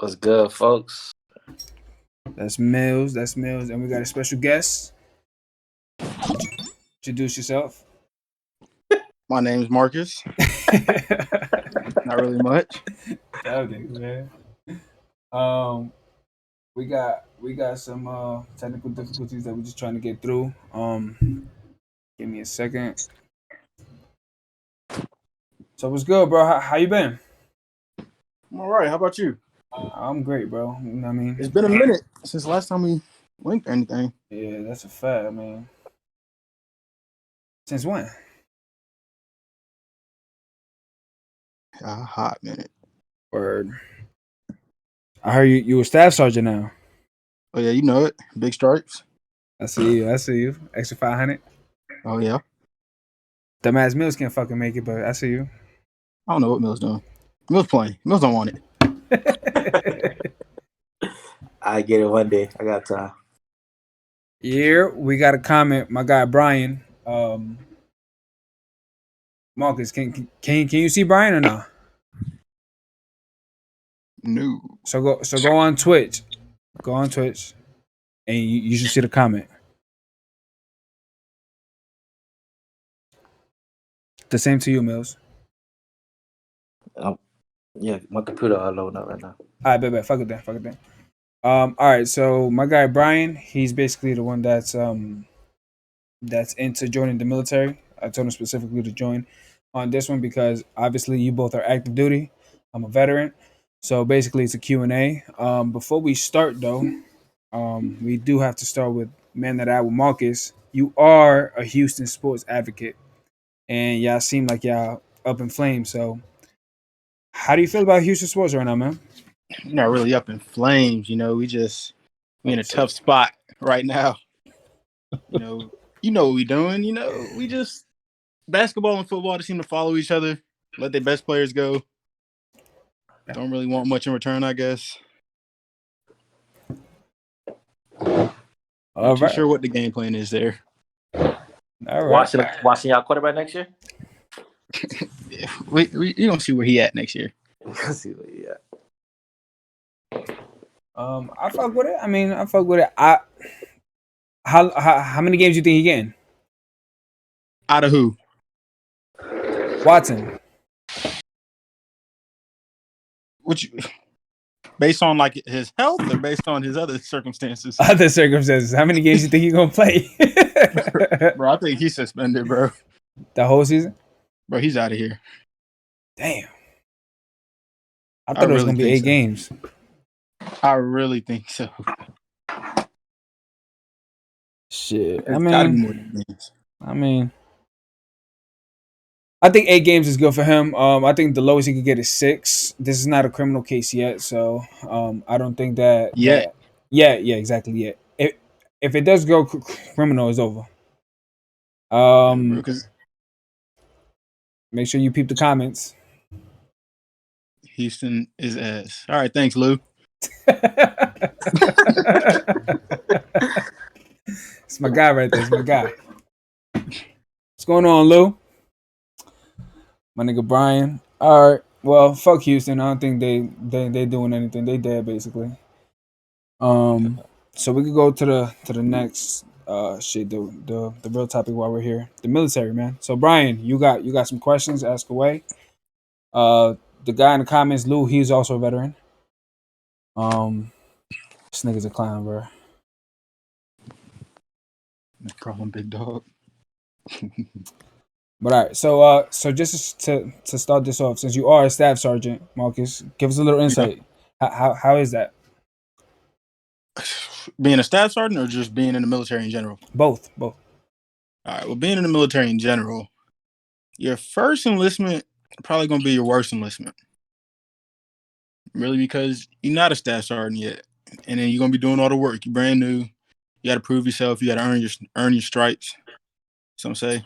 What's good, folks? That's Mills. That's Mills, and we got a special guest. Introduce yourself. My name's Marcus. Not really much. That nigga, man. Um, we got some technical difficulties that we're just trying to get through. Give me a second. So what's good, bro? How you been? I'm all right. How about you? I'm great, bro. You know what I mean, It's been a minute since the last time we linked or anything. yeah, that's a fact. I mean, since when? A hot minute. Word. I heard you a staff sergeant now. Oh yeah, you know it. Big stripes. I see you. I see you. Extra 500. Oh yeah. Dumbass Mills can't fucking make it, but I see you. I don't know what Mill's doing. Mill's playing. Mills don't want it. I get it one day. I got time. Here we got a comment. My guy Brian. Marcus, can you see Brian or no? No. So go on Twitch. Go on Twitch, and you should see the comment. The same to you, Mills. Yeah, my computer all loading up right now. All right, bet. Fuck it then. All right. So my guy Brian, he's basically the one that's into joining the military. I told him specifically to join on this one because obviously you both are active duty. I'm a veteran, so basically it's a Q&A. Before we start though, we do have to start with man that I with Marcus. You are a Houston sports advocate, and y'all seem like y'all up in flames. So, how do you feel about Houston sports right now, man? We're not really up in flames, we in a tough spot right now. You know what we doing. We just basketball and football just seem to follow each other. Let their best players go. Don't really want much in return, I guess. Not too sure what the game plan is there. All right. Watching y'all quarterback next year? we don't see where he at next year. See where he at. I fuck with it. I fuck with it. How many games you think he getting? Out of who? Watson. Based on like his health or based on his other circumstances? Other circumstances. How many games you think he gonna play? Bro, I think he's suspended, bro. The whole season? Bro, he's out of here. Damn. I thought it was gonna be 8 games. I really think so. Shit. It's gotta be more than games. I think 8 games is good for him. I think the lowest he could get is 6. This is not a criminal case yet, so I don't think that. Yeah, exactly. Yeah. If it does go criminal, it's over. Make sure you peep the comments. Houston is ass. All right, thanks, Lou. It's my guy right there. It's my guy. What's going on, Lou? My nigga Brian. All right. Well, fuck Houston. I don't think they doing anything. They dead basically. So we could go to the next shit. The real topic while we're here. The military, man. So Brian, you got some questions? Ask away. The guy in the comments, Lou, he's also a veteran. This nigga's a clown, bro. No problem, big dog. But all right, so just to start this off, since you are a staff sergeant, Marcus, give us a little insight. Yeah. How is that? Being a staff sergeant or just being in the military in general? Both. All right. Well, being in the military in general, your first enlistment probably gonna be your worst enlistment. Really, because you're not a staff sergeant yet, and then you're gonna be doing all the work. You're brand new. You got to prove yourself. You got to earn your stripes. Some say.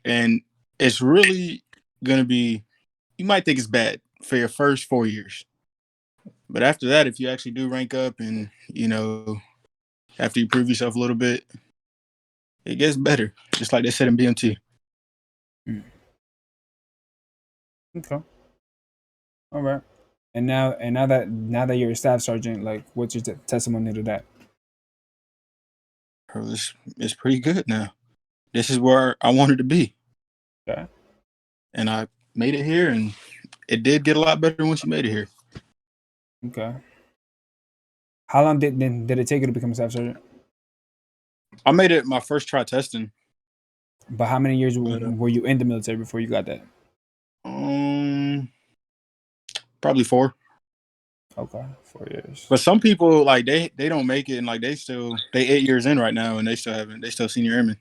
And it's really going to be, you might think it's bad for your first 4 years. But after that, if you actually do rank up and, after you prove yourself a little bit, it gets better, just like they said in BMT. Okay. All right. And now that you're a staff sergeant, like, what's your testimony to that? Bro, it's pretty good now. This is where I wanted to be. Okay. And I made it here, and it did get a lot better once you made it here. Okay. How long did it take you to become a staff sergeant? I made it my first try testing. But how many years were you in the military before you got that? Probably 4. Okay, 4 years. But some people, like, they don't make it, and like they 8 years in right now, and they still senior airmen.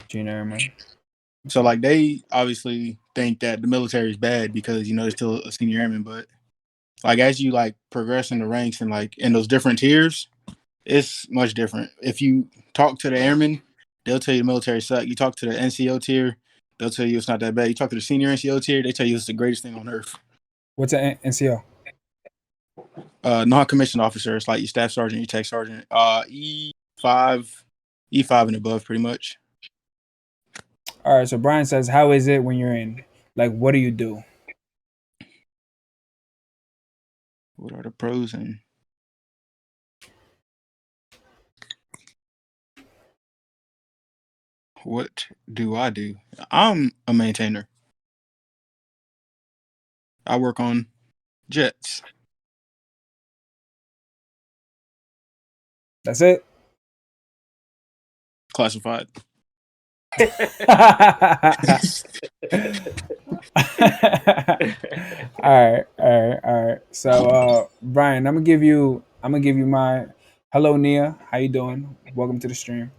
Junior airman. So like they obviously think that the military is bad because they're still a senior airman, but like as you like progress in the ranks and like in those different tiers, it's much different. If you talk to the airmen, they'll tell you the military suck. You talk to the NCO tier, they'll tell you it's not that bad. You talk to the senior NCO tier, they tell you it's the greatest thing on earth. What's an NCO? Non-commissioned officer. It's like your staff sergeant, your tech sergeant, E5 and above, pretty much. All right. So Brian says, "How is it when you're in? Like, what do you do?" What are the pros and what do I do? I'm a maintainer. I work on jets. That's it. Classified. all right. So, Brian, I'm gonna give you my hello, Nia. How you doing? Welcome to the stream.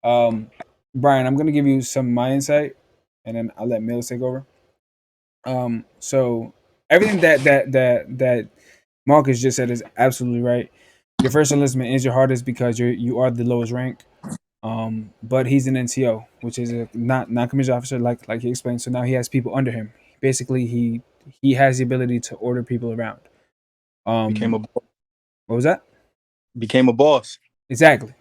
Brian, I'm gonna give you some of my insight, and then I'll let Mills take over. So everything that Marcus just said is absolutely right. Your first enlistment is your hardest because you are the lowest rank. But he's an NCO, which is a not commissioned officer, like he explained. So now he has people under him. Basically, he has the ability to order people around. Became a What was that? Became a boss. Exactly.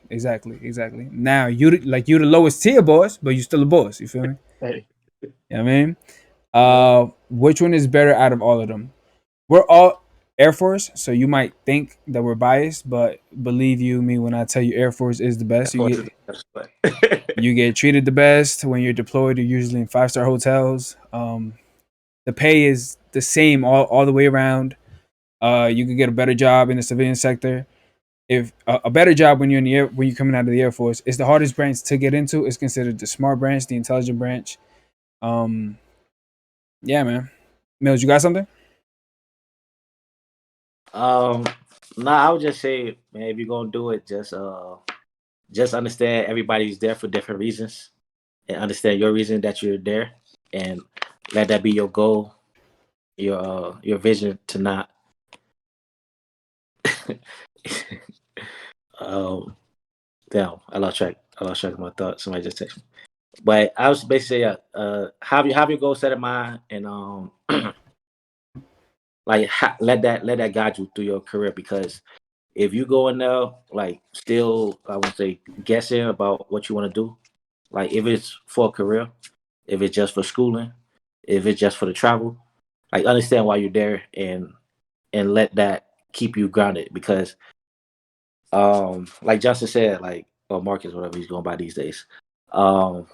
Now you're the lowest tier boss, but you're still a boss. You feel me? Hey. You know what I mean? Which one is better out of all of them? We're all Air Force, so you might think that we're biased, but believe you me when I tell you Air Force is the best. You get treated the best when you're deployed. You're usually in 5-star hotels. The pay is the same all the way around. You can get a better job in the civilian sector. If a better job when you're in the air, when you're coming out of the Air Force, it's the hardest branch to get into. It's considered the smart branch, the intelligent branch. Yeah, man. Mills, you got something? No, I would just say, man, if you're gonna do it, just understand everybody's there for different reasons, and understand your reason that you're there, and let that be your goal, your vision to not. Damn, I lost track. Of my thoughts. Somebody just texted me. But I was basically have your goal set in mind, and like let that guide you through your career, because if you go in there like still, I would say, guessing about what you want to do, like if it's for a career, if it's just for schooling, if it's just for the travel, like understand why you're there, and let that keep you grounded, because like Justin said, like, or Marcus, whatever he's going by these days, um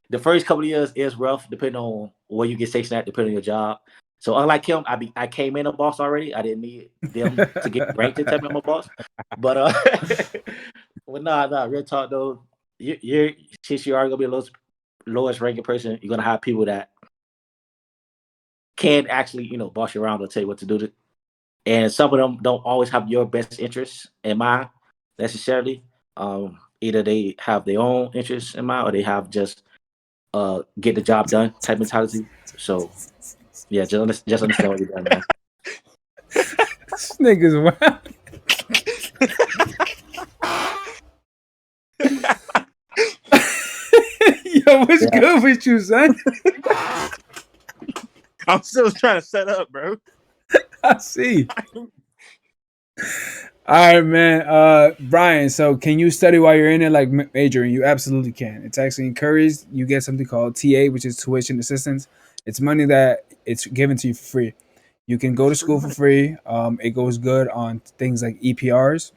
the first couple of years is rough depending on where you get stationed at, depending on your job. So unlike him, I came in a boss already. I didn't need them to get ranked to tell me I'm a boss. But well, nah, real talk though. You're since you are gonna be the lowest ranking person, you're gonna have people that can actually, boss you around or tell you what to do. And some of them don't always have your best interests in mind necessarily. Either they have their own interests in mind, or they have just get the job done type mentality. So yeah, just understand what you're doing, man. This nigga's wild. Yo, what's good with you, son? I'm still trying to set up, bro. I see. All right, man. Brian, so can you study while you're in it, like majoring? You absolutely can. It's actually encouraged. You get something called TA, which is tuition assistance. It's money that it's given to you for free. You can go to school for free. It goes good on things like EPRs,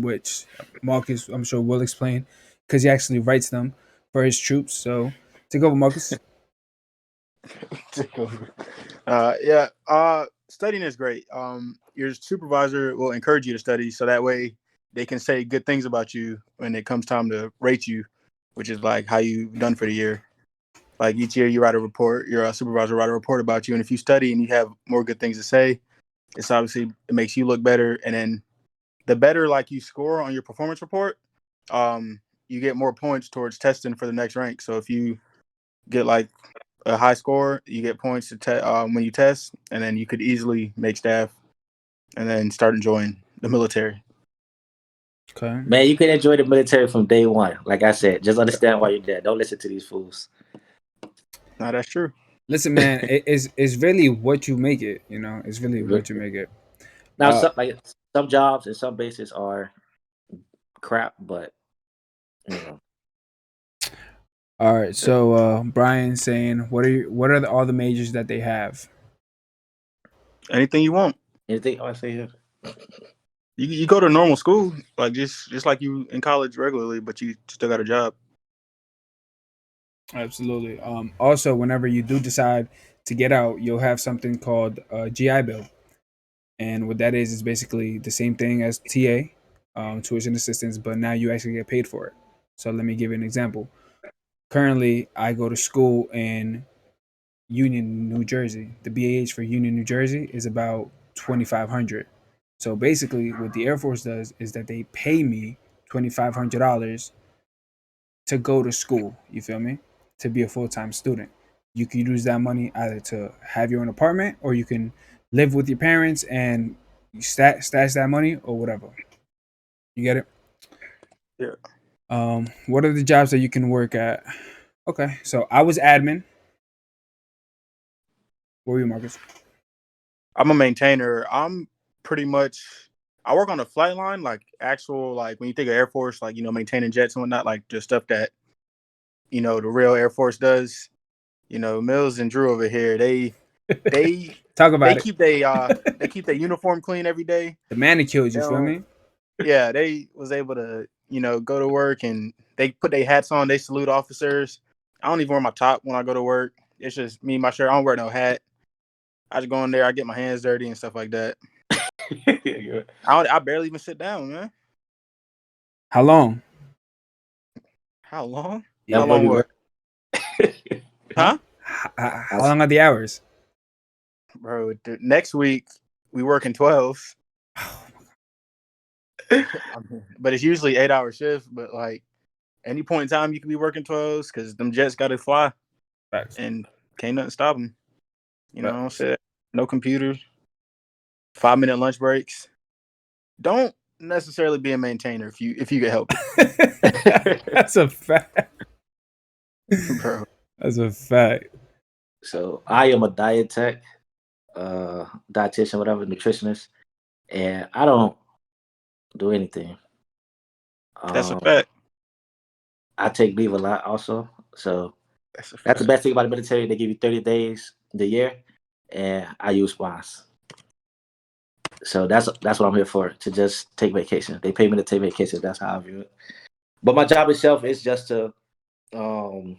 which Marcus, I'm sure, will explain because he actually writes them for his troops. So take over, Marcus. Take over. Studying is great. Your supervisor will encourage you to study, so that way they can say good things about you when it comes time to rate you, which is like how you've done for the year. Like each year, you write a report. Your supervisor will write a report about you, and if you study and you have more good things to say, it's obviously it makes you look better. And then the better like you score on your performance report, you get more points towards testing for the next rank. So if you get like a high score, you get points to when you test, and then you could easily make staff, and then start enjoying the military. Okay. Man, you can enjoy the military from day one. Like I said, just understand why you're there. Don't listen to these fools. No, that's true. Listen, man, it's really what you make it. You know, it's really what you make it. Now, some jobs and some bases are crap, but you know, All right. So Brian saying, what are all the majors that they have? Anything you want. anything I say here. You go to normal school, like just like you in college regularly, but you still got a job. Absolutely. Also, whenever you do decide to get out, you'll have something called GI Bill, and what that is basically the same thing as TA, tuition assistance, but now you actually get paid for it. So let me give you an example. Currently, I go to school in Union, New Jersey. The BAH for Union, New Jersey is about 2,500. So basically, what the Air Force does is that they pay me $2,500 to go to school. You feel me? To be a full time student. You can use that money either to have your own apartment, or you can live with your parents and stash that money or whatever. You get it? Yeah. What are the jobs that you can work at? Okay, so I was admin. What were you, Marcus? I'm a maintainer. I'm pretty much. I work on the flight line, like actual, like when you think of Air Force, like maintaining jets and whatnot, like the stuff that the real Air Force does. Mills and Drew over here, they Talk they about it. keep they keep their uniform clean every day. The manicures, They you feel don't, me? yeah, they was able to go to work, and they put their hats on. They salute officers. I don't even wear my top when I go to work. It's just me, my shirt. I don't wear no hat. I just go in there. I get my hands dirty and stuff like that. I barely even sit down, man. How long? How long? Yeah. How long what? Huh? How long are the hours? Bro, next week we work in 12s. But it's usually 8-hour shifts. But like any point in time, you can be working 12s because them jets got to fly. Facts. And can't nothing stop them. You know what I'm Facts. saying? No computers, 5-minute lunch breaks. Don't necessarily be a maintainer if you can help it. That's a fact. Bro. That's a fact. So I am a diet tech, dietitian, whatever, nutritionist, and I don't do anything. That's a fact. I take leave a lot also. So That's a that's fact. the best thing about the military. They give you 30 days the year, and I use spas. So that's what I'm here for, to just take vacation. They pay me to take vacation. That's how I view it. But my job itself is just to um,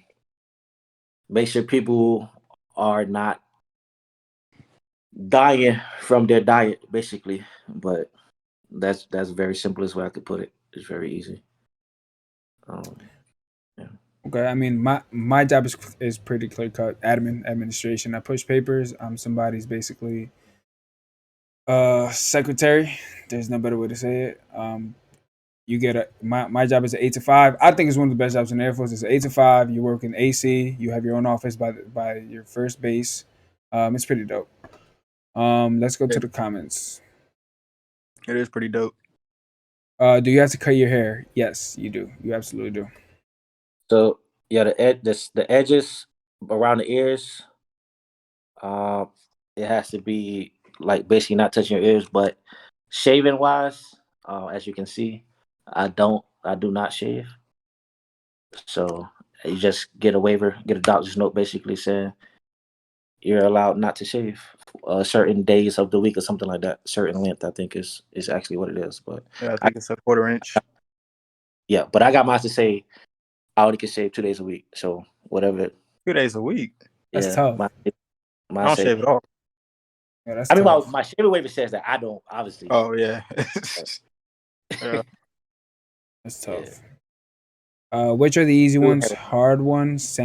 make sure people are not dying from their diet, basically. But that's very simplest way I could put it. It's very easy. Yeah. Okay, I mean my job is pretty clear cut. Administration. I push papers. I'm somebody's basically secretary. There's no better way to say it. You get my job is an 8 to 5. I think it's one of the best jobs in the Air Force. It's 8 to 5. You work in AC. You have your own office by your first base. It's pretty dope. Let's go to the comments. It is pretty dope. Do you have to cut your hair? Yes, you do. You absolutely do. So yeah, the edges around the ears, uh, it has to be like basically not touching your ears. But shaving wise, as you can see, I do not shave. So you just get a waiver, get a doctor's note, basically saying you're allowed not to shave certain days of the week or something like that. Certain length, I think is actually what it is. But Yeah, I think it's a quarter inch. yeah, but I got mine to say I only can shave 2 days a week. So whatever. 2 days a week. That's Yeah, tough. I my don't say. shave at all. Yeah, that's I mean, tough. my shaving waiver says that I don't. Obviously, Oh yeah. Yeah. That's yeah. tough. Which are the easy Good ones? hair. Hard ones?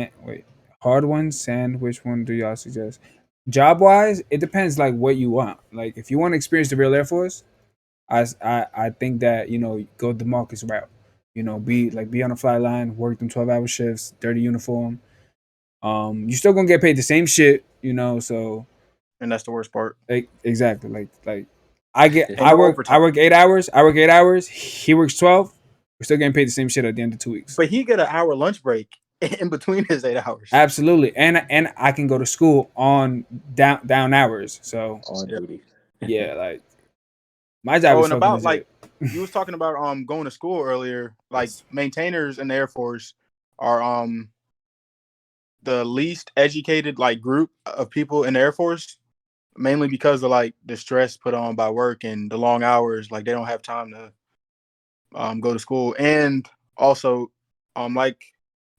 Hard ones? Sand? Which one do y'all suggest? Job wise, it depends like what you want. Like if you want to experience the real Air Force, I think that go the Marcus route. Be on a flight line, work them 12-hour shifts, dirty uniform. You still gonna get paid the same shit, So And that's the worst part. exactly, like And no I overtime. work 8 hours. I work 8 hours. He works 12. We're still getting paid the same shit at the end of 2 weeks. But he get an hour lunch break in between his 8 hours. Absolutely, and I can go to school on down hours. So On Yeah. duty. yeah, like my job Oh, is and fucking about like legit. you was talking about going to school earlier. Like Yes. maintainers in the Air Force are the least educated like group of people in the Air Force, mainly because of like the stress put on by work and the long hours. Like they don't have time to go to school, and also like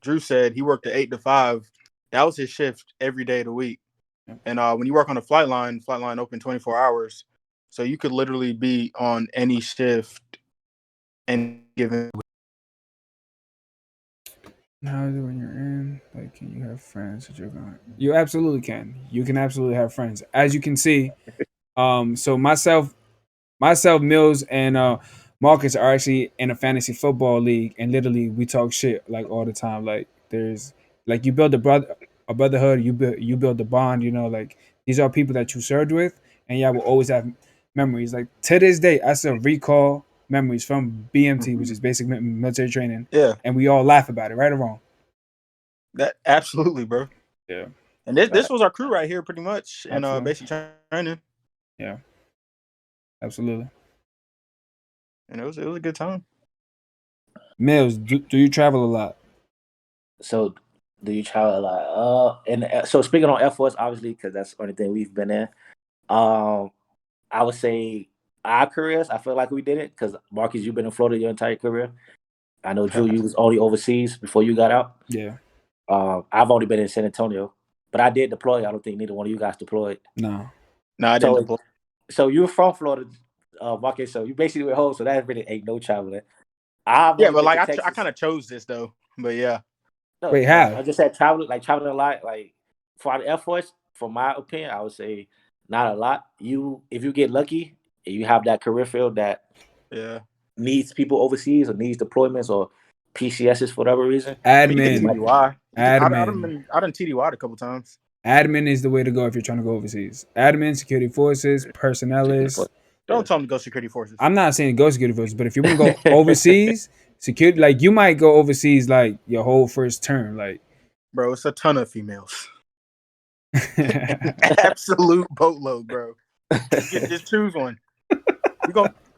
Drew said, he worked at 8 to 5. That was his shift every day of the week. And when you work on a flight line open 24 hours, so you could literally be on any shift and given. How is it when you're in? Like, can you have friends that you're going? You absolutely can. You can absolutely have friends. As you can see, so myself, Mills, and Marcus are actually in a fantasy football league, and literally we talk shit like all the time. Like there's like you build a brotherhood, you build a bond. Like these are people that you served with, and y'all will always have memories. Like to this day, I still recall memories from BMT, which is basic military training, Yeah, and we all laugh about it, right or wrong. that absolutely, bro. Yeah, And this was our crew right here, pretty much, in absolutely. basic training, Yeah, absolutely. and it was a good time. Mills, do you travel a lot? So, do you travel a lot? And so speaking on Air Force, obviously, because that's the only thing we've been in. Um, I would say our careers. I feel like we did it because Marcus, you've been in Florida your entire career. I know Drew, you was only overseas before you got out. Yeah, I've only been in San Antonio, but I did deploy. I don't think neither one of you guys deployed. no. No, I didn't So, deploy. so you're from Florida, Marcus. So you basically went home. So that really ain't no traveling. I've Yeah, only but been like to I Texas. kind of chose this though. But yeah, No, Wait, how? I just said traveling a lot. Like for the Air Force, from my opinion, I would say not a lot. If you get lucky and you have that career field that yeah. needs people overseas or needs deployments or PCSs for whatever reason, I mean, you can you might. Admin, TDY. admin, I done TDY'd a couple times. admin is the way to go if you're trying to go overseas. Admin, security forces, Security force. personnelist. Don't tell them to go security forces, I'm not saying go security forces, but if you want to go overseas, security, like you might go overseas like your whole first term, like. bro. It's a ton of females. Absolute boatload, bro. Just choose one.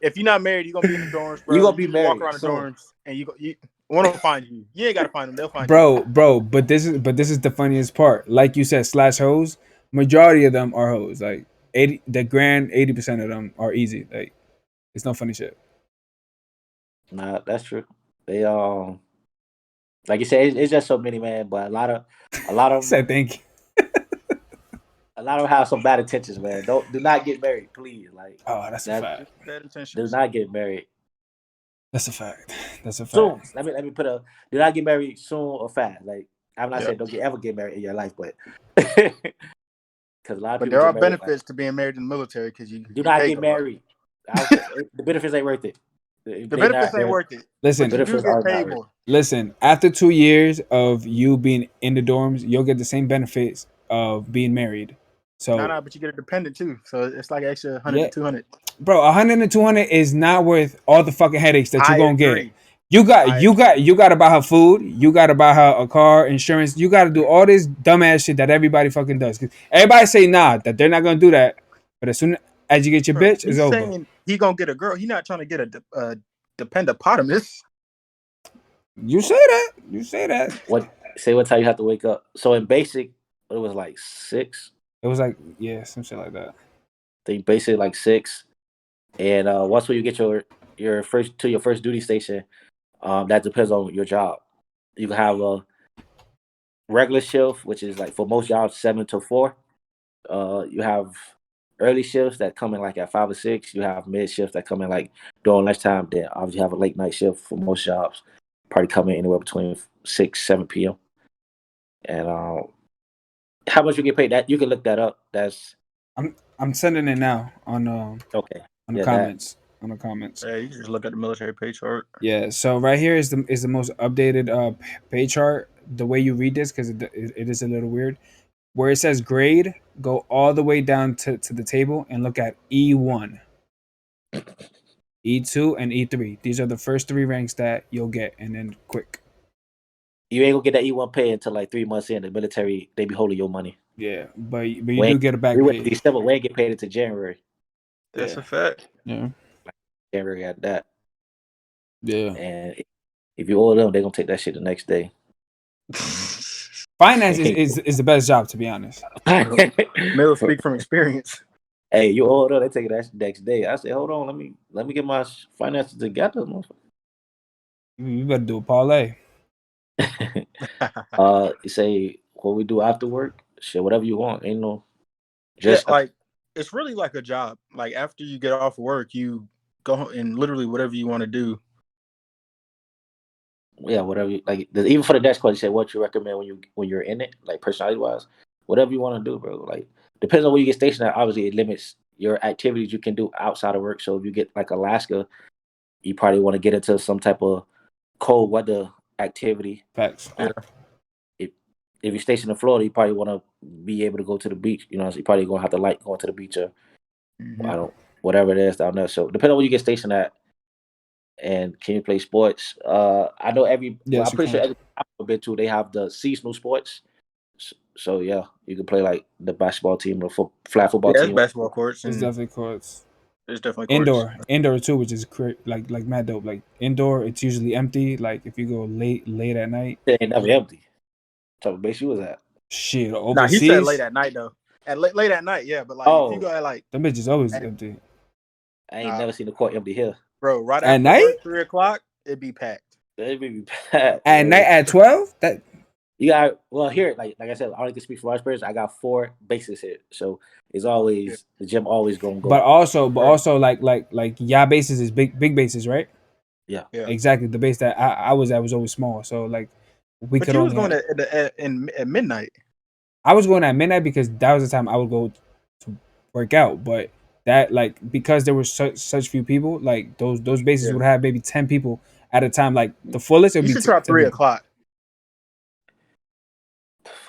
If you're not married, you're gonna be in the dorms, bro. You gonna You be just walk married around the soon. dorms and one will find you. You ain't gotta find them, they'll find you. bro, but this is the funniest part. Like you said, slash hoes. Majority of them are hoes. Like 80% of them are easy. Like it's no funny shit. Nah, that's true. They like you said, it's just so many, man. But a lot He of them, said thank you. a lot of them have some bad intentions, man. Do not get married, please. Like Oh, that's a that. fact. Just bad Do intentions. not get married That's a fact. That's a soon. fact. Let me put a. Do not get married soon or fast. Like I'm not Yeah. saying ever get married in your life, but because a lot of But people there are get married. Like benefits to being married in the military because you do get not paid get a lot. married. The benefits ain't worth it. The benefits ain't worth it, The but you Listen, do benefits are get not paid worth it. more. listen. After 2 years of you being in the dorms, you'll get the same benefits of being married. So But you get a dependent too, so it's like extra 100 yeah, to 200. bro, 100 and 200 is not worth all the fucking headaches that you're I gonna get. agree. You got I you agree. got you got to buy her food. You got to buy her a car, insurance. You got to do all this dumbass shit that everybody fucking does. 'Cause everybody say nah that they're not gonna do that, but as soon as you get your Bro, bitch, it's he's over. saying he gonna get a girl. He not trying to get a dependopotamus. You say that. You say that. What time you have to wake up? So in basic, it was like 6. It was like some shit like that. They basically like 6. And once when you get your first duty station, that depends on your job. You can have a regular shift, which is like for most jobs 7 to 4. You have early shifts that come in like at 5 or 6. You have mid shifts that come in like during lunchtime. Then obviously you have a late night shift for most jobs. Probably come in anywhere between 6 7 p.m. And how much you get paid? That you can look that up. That's I'm sending it now okay. on the Yeah, comments. On the comments. Yeah, you can just look at the military pay chart. Yeah. So right here is the most updated pay chart. The way you read this, because it is a little weird. Where it says grade, go all the way down to the table and look at E1, E2, and E3. These are the first 3 ranks that you'll get, and then quick. you ain't gonna get that E1 pay until like 3 months in. The military they be holding your money. Yeah, but you do get a back We went pay. December. We ain't get paid until January. That's Yeah. a fact. Yeah. January at that. Yeah. And if you owe them, they're gonna take that shit the next day. Finance is the best job, to be honest. Miller speak from experience. Hey, you owe them, they take it that next day. I said, hold on, let me get my finances together. You better do a parlay. You say what we do after work, shit, whatever you want. Ain't no Yeah, just like it's really like a job. Like after you get off work, you go and literally whatever you want to do. yeah, whatever. Like even for the next question, you say what you recommend when you're in it, like personality wise, whatever you want to do, bro. Like depends on where you get stationed at. Obviously, it limits your activities you can do outside of work. So if you get like Alaska, you probably want to get into some type of cold weather activity. Facts. Yeah. If you're stationed in Florida, you probably want to be able to go to the beach. You know, so you probably gonna have to like going to the beach or Mhm. I don't whatever it is down there. So depending on where you get stationed at, and can you play sports? I know I'm Yes, you pretty sure can. every I've been to they have the seasonal sports. So yeah, you can play like the basketball team or flag football Yeah, it's team. basketball courts It's and definitely courts. there's definitely courts. Indoor too, which is like mad dope. Like indoor, it's usually empty. Like if you go late at night, It ain't never empty. What type of base you was at? shit, Nah, he said late overseas, at night though. At late at night, yeah. But like if you Oh, go at like, them bitches always at, empty. I ain't never seen the court empty here. bro, right At after night, work, 3 o'clock, it'd be packed. That'd be bad. at night at 12. That You got well here, like I said, I only can speak for my experience. I got 4 bases here, so it's Yeah. always the gym always gonna but go. also Bro. like yeah, bases is big bases, right? Yeah, Yeah. Exactly. The base that I was at was always small, so like we But could you was only going have, at midnight. I was going at midnight because that was the time I would go to work out. But that like because there were such few people, like those bases Yeah. would have maybe 10 people at a time. Like the fullest it would You be should try 10 people. 3 o'clock.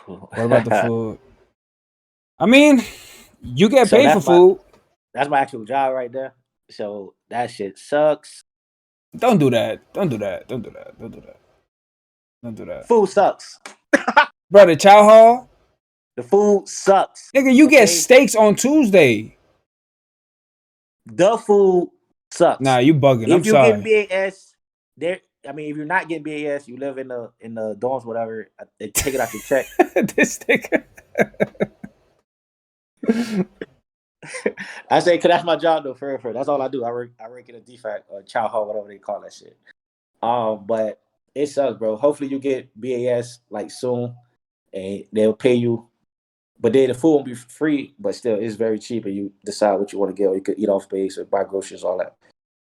What about the food? I mean, you get so paid for food. that's my actual job right there. So that shit sucks. Don't do that. Don't do that. Don't do that. Don't do that. Don't do that. Food sucks. Bro, the chow hall, The food sucks. nigga, you get Okay? steaks on Tuesday. The food Nah, sucks. you bugging. I'm If you getting sorry. BAS, there. I mean, if you're not getting BAS, you live in the dorms, whatever. They take it out your check. This nigga. I say, cause that's my job though. For that's all I do. I work in a defect or chow hall, whatever they call that shit. But it sucks, bro. Hopefully you get BAS like soon, and they'll pay you. But then the food won't be free, but still it's very cheap, and you decide what you want to get, or you could eat off base or buy groceries, all that.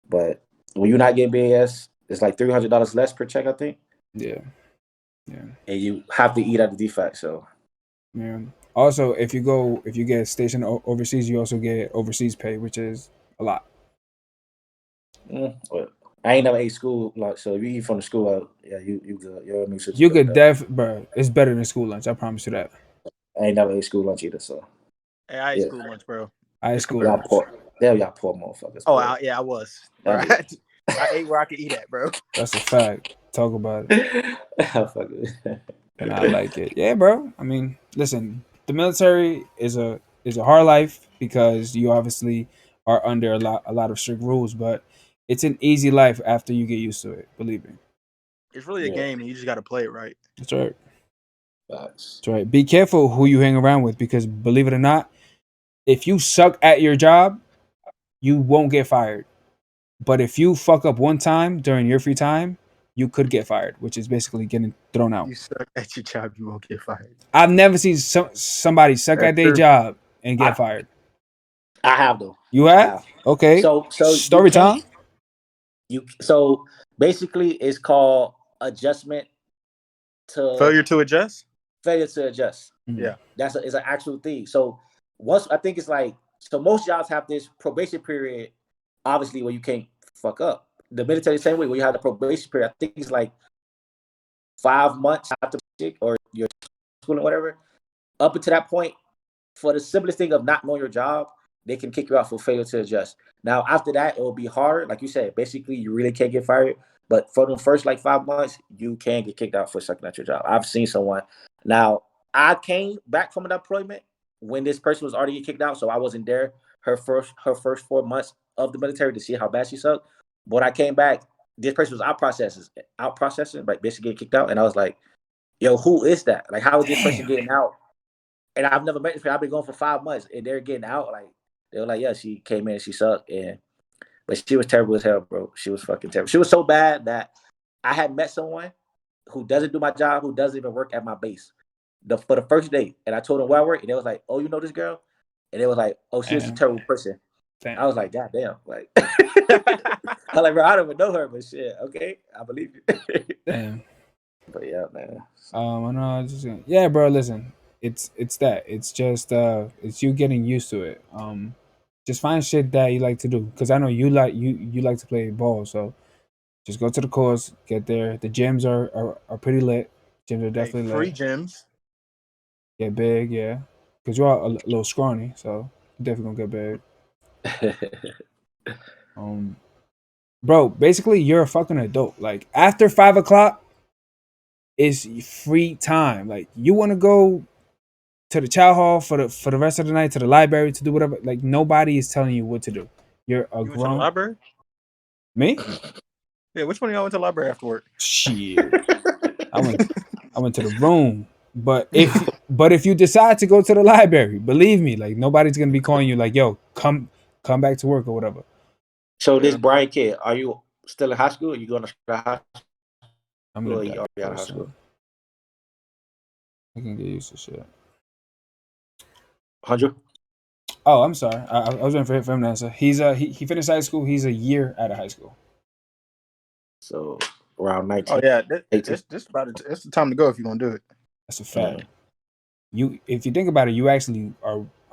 But when you're not getting BAS, it's like $300 less per check, I think, Yeah. Yeah. and you have to eat at the defect. So Yeah. Also, if you get stationed overseas, you also get overseas pay, which is a lot. but I ain't never ate school lunch, so if you eat from the school, yeah, you good. You're a new system. You could bro. It's better than school lunch. I promise you that. I ain't never ate school lunch either, so Hey, I ate yeah. school lunch, bro. I had It's school Y'all lunch. comparable. poor. Damn, y'all poor motherfuckers. Oh, Boy. I was. Bro. I ate where I could eat at, bro. That's a fact. Talk about it. Fuck it. And I like it. Yeah, bro. I mean, listen, the military is a hard life because you obviously are under a lot of strict rules, but it's an easy life after you get used to it. Believe me. It's really a Yeah. game, and you just got to play it right. That's right. Facts. That's right. Be careful who you hang around with because believe it or not, if you suck at your job, you won't get fired. But if you fuck up one time during your free time, you could get fired, which is basically getting thrown out. You suck at your job, you won't get fired. I've never seen somebody suck That's at their true. job and get fired. I have though. You I have? have. Okay. So you Story can't time. so basically it's called adjustment to Failure to adjust? failure to adjust. Yeah. It's an actual thing. So once I think it's like so most jobs have this probation period, obviously where you can't fuck up. The military the same way where you have the probation period. I think it's like 5 months after or your school or whatever. Up until that point, for the simplest thing of not knowing your job, they can kick you out for failure to adjust. Now after that, it will be hard. Like you said, basically you really can't get fired. But for the first like 5 months, you can get kicked out for sucking at your job. I've seen someone. Now I came back from an deployment when this person was already kicked out, so I wasn't there her first 4 months of the military to see how bad she sucked. But when I came back, this person was out processing, like basically getting kicked out, and I was like, "Yo, who is that? Like, how is this person Damn. getting out?" And I've never met this person. I've been going for 5 months, and they're getting out. Like they were like, "Yeah, she came in, and she sucked," but she was terrible as hell, bro. She was fucking terrible. She was so bad that I had met someone who doesn't do my job, who doesn't even work at my base for the first day. And I told them where I work, and they was like, "Oh, you know this girl?" And they was like, "Oh, she was a Damn. terrible person." Damn. I was like, "God damn!" Like, I was like, "Bro, I don't even know her, but shit, okay, I believe you." Damn. But yeah, man. I know. Yeah, bro. Listen, it's that. It's just it's you getting used to it. Just find shit that you like to do because I know you like to play ball. So just go to the course, get there. The gyms are pretty lit. Gyms are Hey, definitely free lit. gyms. Get big, yeah. Because you're a little scrawny, so you're definitely gonna get big. Bro, basically you're a fucking adult. Like after 5 o'clock is free time. Like you want to go to the chow hall for the rest of the night, to the library to do whatever. Like nobody is telling you what to do. You're a You went to the grown library? me. Yeah, which one of y'all went to the library after work? Shit, I went to the room. But if you decide to go to the library, believe me, like nobody's gonna be calling you like, yo, come back to work or whatever. So this Yeah. Brian kid, are you still in high school? Or you going to high I'm school? gonna Or die you already out of high soon. school? I can get used to shit. 100. Oh, I'm sorry. I was waiting for him to answer. He finished high school. He's a year out of high school. So around Oh 19, yeah, 18. this about it. It's the time to go if you're gonna do it. That's a fact. If you think about it, you actually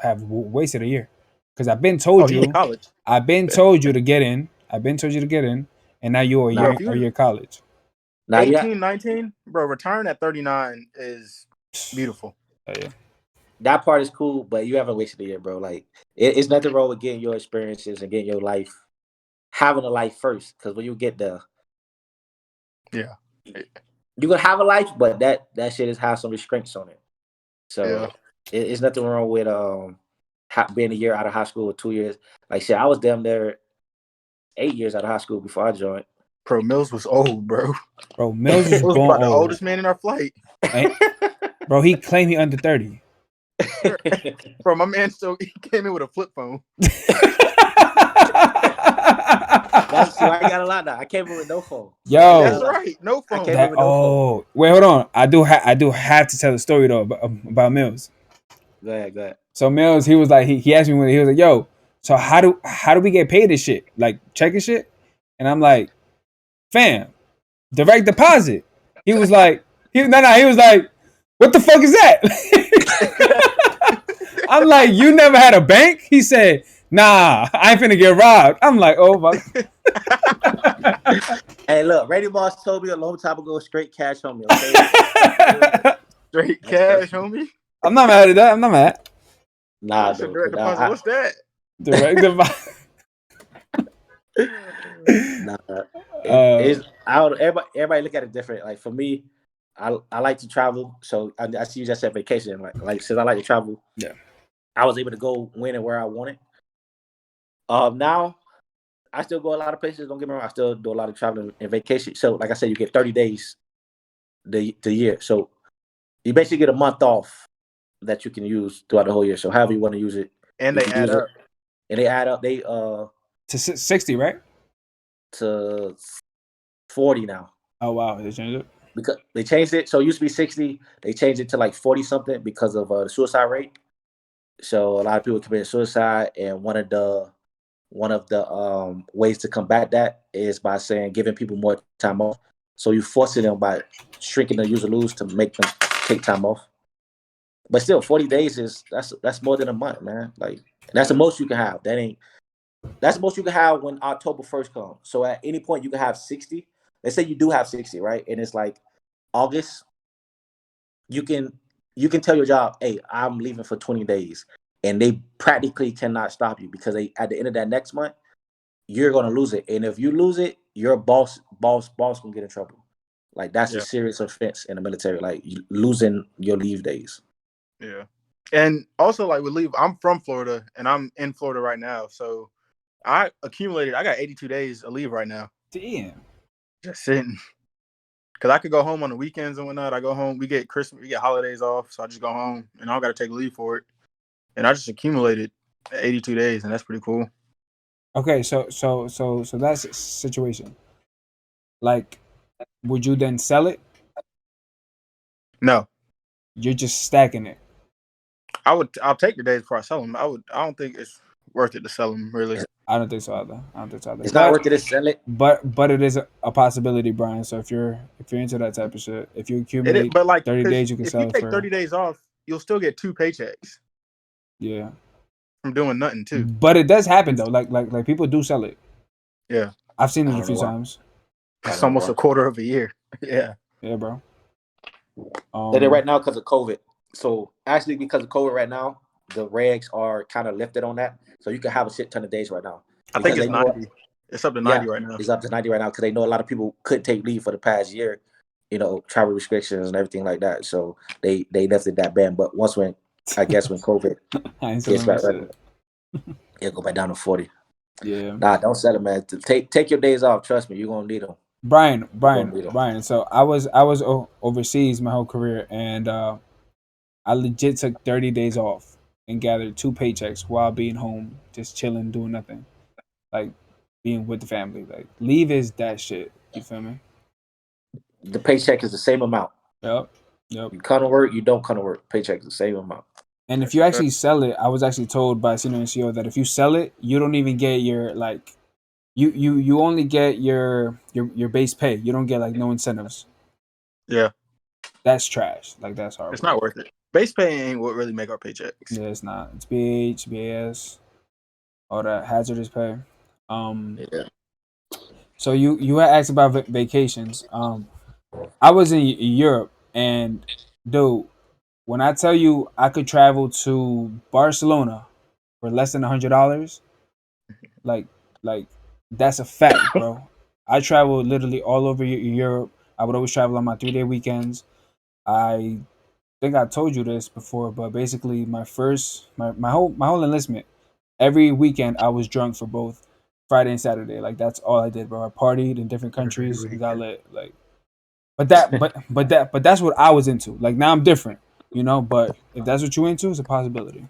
have wasted a year. Because I've been Oh, told you in you, college, I've been told you to get in. I've been told you to get in, and now you're Now, bro. If a you year college. now you got 18, 19, bro, retiring at 39 is beautiful. Oh, yeah. that part is cool, but you haven't wasted a year, bro. Like it's nothing wrong with getting your experiences and getting your life, having a life first. Because when you get there, Yeah, you're gonna have a life, but that shit is have some restraints on it. So yeah. it's nothing wrong with being a year out of high school or 2 years. Like shit, I was damn there 8 years out of high school before I joined. Pro Mills was old, bro. Bro, Mills was It was born about the old. oldest man in our flight. Bro, he claimed he under 30. Bro, my man he came in with a flip phone. That's true. I got a lot now. I came in with no phone. Yo, That's right, no I phone. came in with no phone. wait, hold on. I do have to tell the story though about Mills. Go ahead. So Mills, he was like, he asked me when he was like, yo, so how do we get paid this shit? Like checking shit? And I'm like, fam, direct deposit. He was like, he was like, what the fuck is that? I'm like, you never had a bank? He said, nah, I ain't finna get robbed. I'm like, oh my. Hey, look, Randy Moss told me a long time ago, straight cash on me, okay? Straight cash, homie. I'm not mad at that. I'm not mad. Nah, That's a dude. direct deposit. What's that? Direct deposit. Nah, it's I don't. Everybody look at it different. Like for me, I like to travel, so I see you just at vacation. Like since I like to travel, Yeah. I was able to go when and where I wanted. Now I still go a lot of places. Don't get me wrong. I still do a lot of traveling and vacation. So like I said, you get 30 days the year. So You basically get a month off that you can use throughout the whole year. So however you want to use it, And you they can add use it. up. And they add up. They To 60, right? to 40 now. Oh wow, they changed it. Because they changed it. So it used to be 60. They changed it to like 40 something because of the suicide rate. So a lot of people commit suicide, and one of the ways to combat that is by saying giving people more time off. So you forcing them by shrinking the user lose to make them take time off. But still, 40 days that's more than a month, man. Like that's the most you can have. That's the most you can have when October 1st comes. So at any point you can have 60. Let's say you do have 60, right? And it's like August, you can tell your job, hey, I'm leaving for 20 days. And they practically cannot stop you because they at the end of that next month, you're gonna lose it. And if you lose it, your boss gonna get in trouble. Like that's a Yeah. serious offense in the military, like losing your leave days. Yeah. And also, like with leave, I'm from Florida and I'm in Florida right now. So I got 82 days of leave right now. Damn. Just sitting. Because I could go home on the weekends and whatnot. I go home, we get Christmas, we get holidays off. So I just go home and I don't got to take leave for it. And I just accumulated 82 days, and that's pretty cool. Okay, so that's a situation. Like, would you then sell it? No, You're just stacking it. I'll take the days before I sell them. I don't think it's worth it to sell them, really. I don't think so either. It's not worth it to sell it. But it is a possibility, Brian. So if you're into that type of shit, if you accumulate But like 30 days, you can if sell you it take for 30 days off, you'll still get 2 paychecks yeah. from doing nothing too. But it does happen though. Like people do sell it. Yeah, I've seen I it a don't few know why. times. it's almost a quarter of a year. Yeah, Yeah, bro. They did right now because of COVID. So actually, because of COVID right now, the regs are kind of lifted on that. So you can have a shit ton of days right now. I think Because it's they know 90. It's up to 90 right now. it's up to 90 right now because they know a lot of people couldn't take leave for the past year, travel restrictions and everything like that. So they lifted that ban. But when COVID I ain't gets selling back that regular, shit. it'll go back down to 40. Yeah. Nah, don't sell it, man. Take your days off. Trust me, you're gonna need them. Brian. So I was overseas my whole career, and I legit took 30 days off and gathered 2 paychecks while being home, just chilling, doing nothing, like being with the family. Like leave is that shit. You feel me? The paycheck is the same amount. Yep. You come to work, you don't come to work. Paycheck is the same amount. And if you actually sell it, I was actually told by a senior NCO that if you sell it, you don't even get your like, you only get your base pay. You don't get like no incentives. Yeah, That's trash. Like that's horrible. it's not worth it. Base pay ain't what really make our paychecks. Yeah, it's not. It's BH, BAS, all that hazardous pay. Yeah. So you had asked about vacations. I was in Europe, and dude, when I tell you I could travel to Barcelona for less than $100, like like that's a fact, bro. I traveled literally all over Europe. I would always travel on my 3-day weekends. I think I told you this before, but basically my whole enlistment, every weekend I was drunk for both Friday and Saturday. Like that's all I did, bro. I partied in different countries and got lit. Like but that's what I was into. Like now I'm different, but if that's what you into, it's a possibility.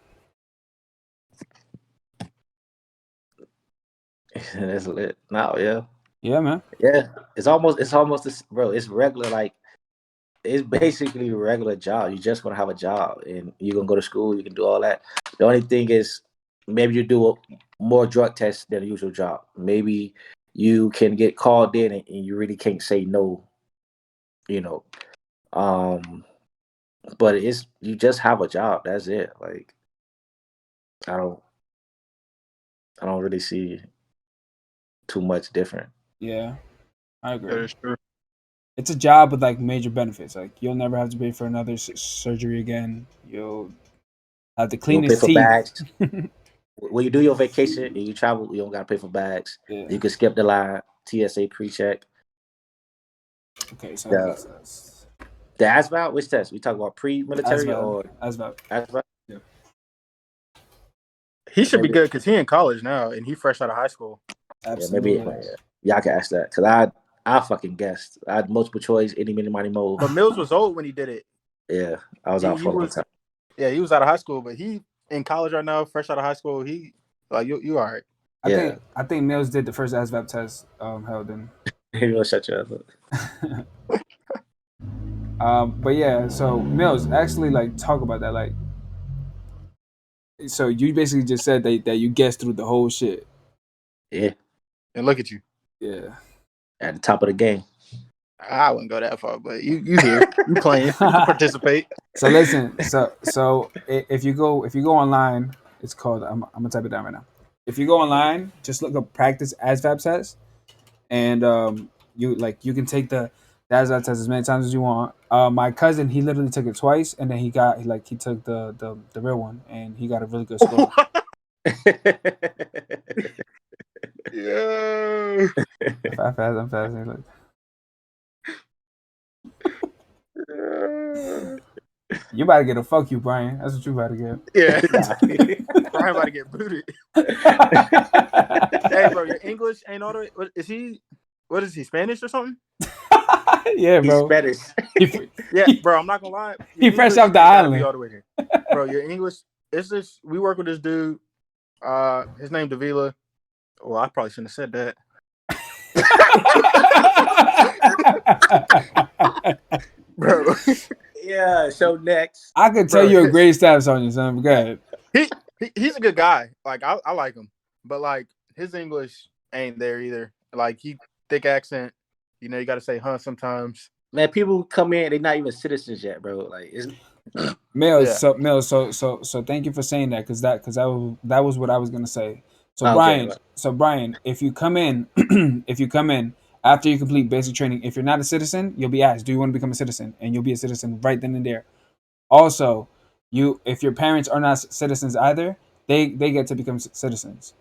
It's lit. Now, yeah. Yeah, man. Yeah. It's almost this, bro. It's regular, like it's basically a regular job. You just want to have a job and you're gonna go to school, you can do all that. The only thing is maybe you do more drug tests than a usual job. Maybe you can get called in and you really can't say no, you know. Um, but you just have a job. That's it. Like I don't I don't really see too much different. Yeah, I That agree. is true. It's a job with like major benefits. Like you'll never have to pay for another surgery again. You'll have the You don't pay cleanest for teeth. bags. When you do your vacation and you travel, you don't gotta pay for bags. Yeah. You can skip the line, TSA pre-check. Okay, so The the ASVAB, which test? We talk about pre-military or ASVAB. ASVAB? Yeah. He Yeah, should be maybe, good because he in college now and he fresh out of high school. Absolutely. y'all can ask that because I fucking guessed. I had multiple choice, any, many, money, mo. But Mills was old when he did it. Yeah, I was out He for a long was time. he was out of high school, but he in college right now, fresh out of high school. He like you all right. Yeah, I think Mills did the first ASVAB test held in. you gonna shut your ass up. But yeah, so Mills, actually like talk about that. Like, so you basically just said that you guessed through the whole shit. Yeah, And look at you. Yeah. at the top of the game. I wouldn't go that far, but you here, you playing, you can participate. So listen, if you go online, it's called. I'm gonna type it down right now. If you go online, just look up practice ASVAB test, and you can take the ASVAB test as many times as you want. My cousin, he literally took it twice, and then he took the real one, and he got a really good score. Yeah. I'm fast. Like, you about to get a fuck you, Brian. That's what you about to get. Yeah. Nah. Brian about to get booted. Hey, bro, your English ain't all the way. What is he, Spanish or something? Yeah, He's bro. Spanish. Yeah, bro, I'm not gonna lie. He Your fresh English off the ain't gotta be island. all the way here. Bro, your English, it's this. We work with this dude. His name Davila. Well, I probably shouldn't have said that. Bro, Yeah. So next, I could tell Bro, you a great stats on you, son. But go ahead. he's a good guy. Like I like him, but like his English ain't there either. Like he thick accent. You know, you got to say "huh" sometimes. man, people come in, they're not even citizens yet, bro. Like, it's Mills, Yeah. so thank you for saying that because that was what I was gonna say. So okay. Brian, if you come in, if you come in after you complete basic training, if you're not a citizen, you'll be asked, "Do you want to become a citizen?" And you'll be a citizen right then and there. Also, if your parents are not citizens either, they get to become citizens.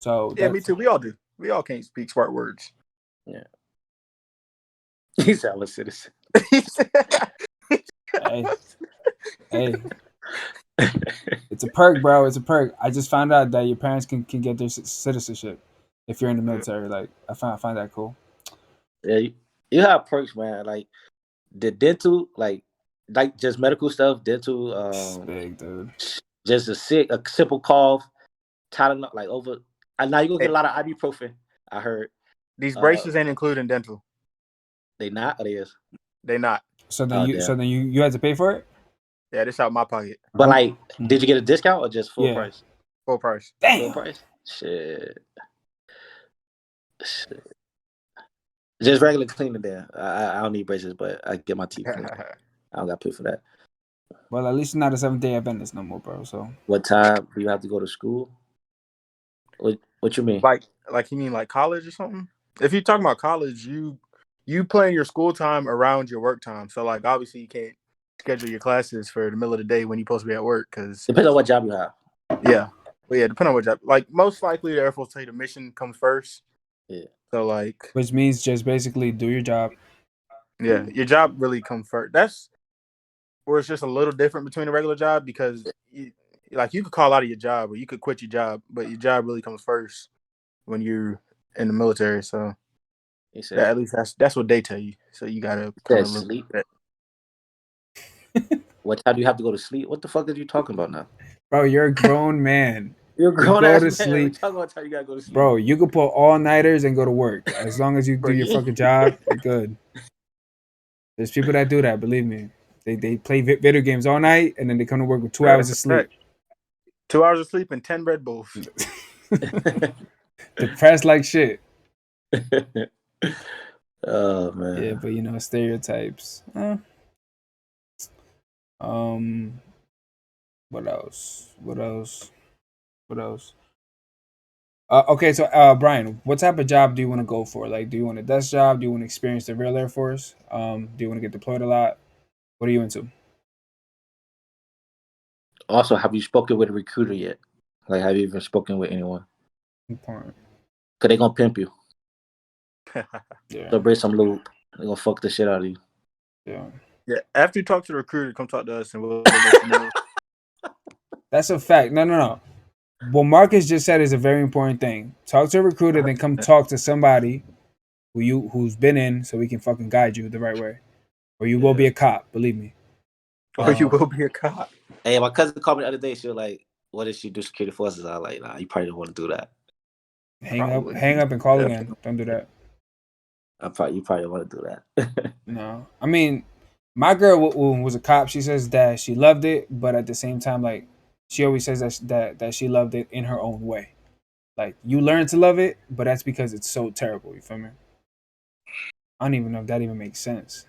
So Yeah, me that's too. We all do. We all can't speak smart words. Yeah. He's a citizen. hey, hey, it's a perk, bro. It's a perk. I just found out that your parents can get their citizenship if you're in the military. Like I find that cool. Yeah, you have perks, man. Like the dental, like just medical stuff, dental, It's big, dude. just a simple cough, Tylenol, like over. And now you gonna Hey, get a lot of ibuprofen. I heard. these braces ain't included in dental. They not, or they is. They not. So then Oh damn. you had to pay for it. Yeah, this out my pocket. But like, did you get a discount or just full Yeah. price? Full price. Full Damn. price. Shit. Just regular cleaning there. I don't need braces, but I get my teeth cleaned. I don't got to pay for that. Well, at least you're not a Seventh-day Adventist no more, bro. So What time do you have to go to school? What you mean? like you mean like college or something? If you're talking about college, you plan your school time around your work time. So like obviously you can't schedule your classes for the middle of the day when you're supposed to be at work because Depends on what job you have. yeah. But yeah, depending on what job. Like most likely the Air Force say the mission comes first. Yeah. So like which means just basically do your job. yeah, your job really comes first. That's where it's just a little different between a regular job because you could call out of your job or you could quit your job, but your job really comes first when you're in the military. So He said, at least that's what they tell you. So you gotta kind of sleep. look at What time do you have to go to sleep? What the fuck are you talking about now? Bro, you're a grown man. You're a grown go ass to man. sleep. We're talking about time you gotta go to sleep. Bro, you could pull all-nighters and go to work. As long as you do your yeah. fucking job, you're good. There's people that do that, believe me. They play video games all night and then they come to work with 2 hours of sleep. 2 hours of sleep and 10 Red Bulls. Depressed like shit. Oh man. Yeah, but you know, stereotypes. What else? Okay, so Brian, what type of job do you want to go for? Like, do you want a desk job? Do you want to experience the real Air Force? Do you want to get deployed a lot? What are you into? Also, have you spoken with a recruiter yet? Like, have you even spoken with anyone? Important. Cause they gonna pimp you. Yeah. They'll bring some loot. They gonna fuck the shit out of you. Yeah. Yeah. After you talk to the recruiter, come talk to us and we'll let you know. That's a fact. No. What Marcus just said is a very important thing. Talk to a recruiter, then come talk to somebody who's been in, so we can fucking guide you the right way. or you will be a cop. Believe me. Or you will be a cop. Hey, my cousin called me the other day. She was like, "What if she do security forces?" I was like, "Nah, you probably don't want to do that." Probably. Hang up, and call Definitely. again. Don't do that. You probably want to do that. No, I mean, my girl was a cop. She says that she loved it, but at the same time, like she always says that she loved it in her own way. Like you learn to love it, but that's because it's so terrible. You feel me? I don't even know if that even makes sense.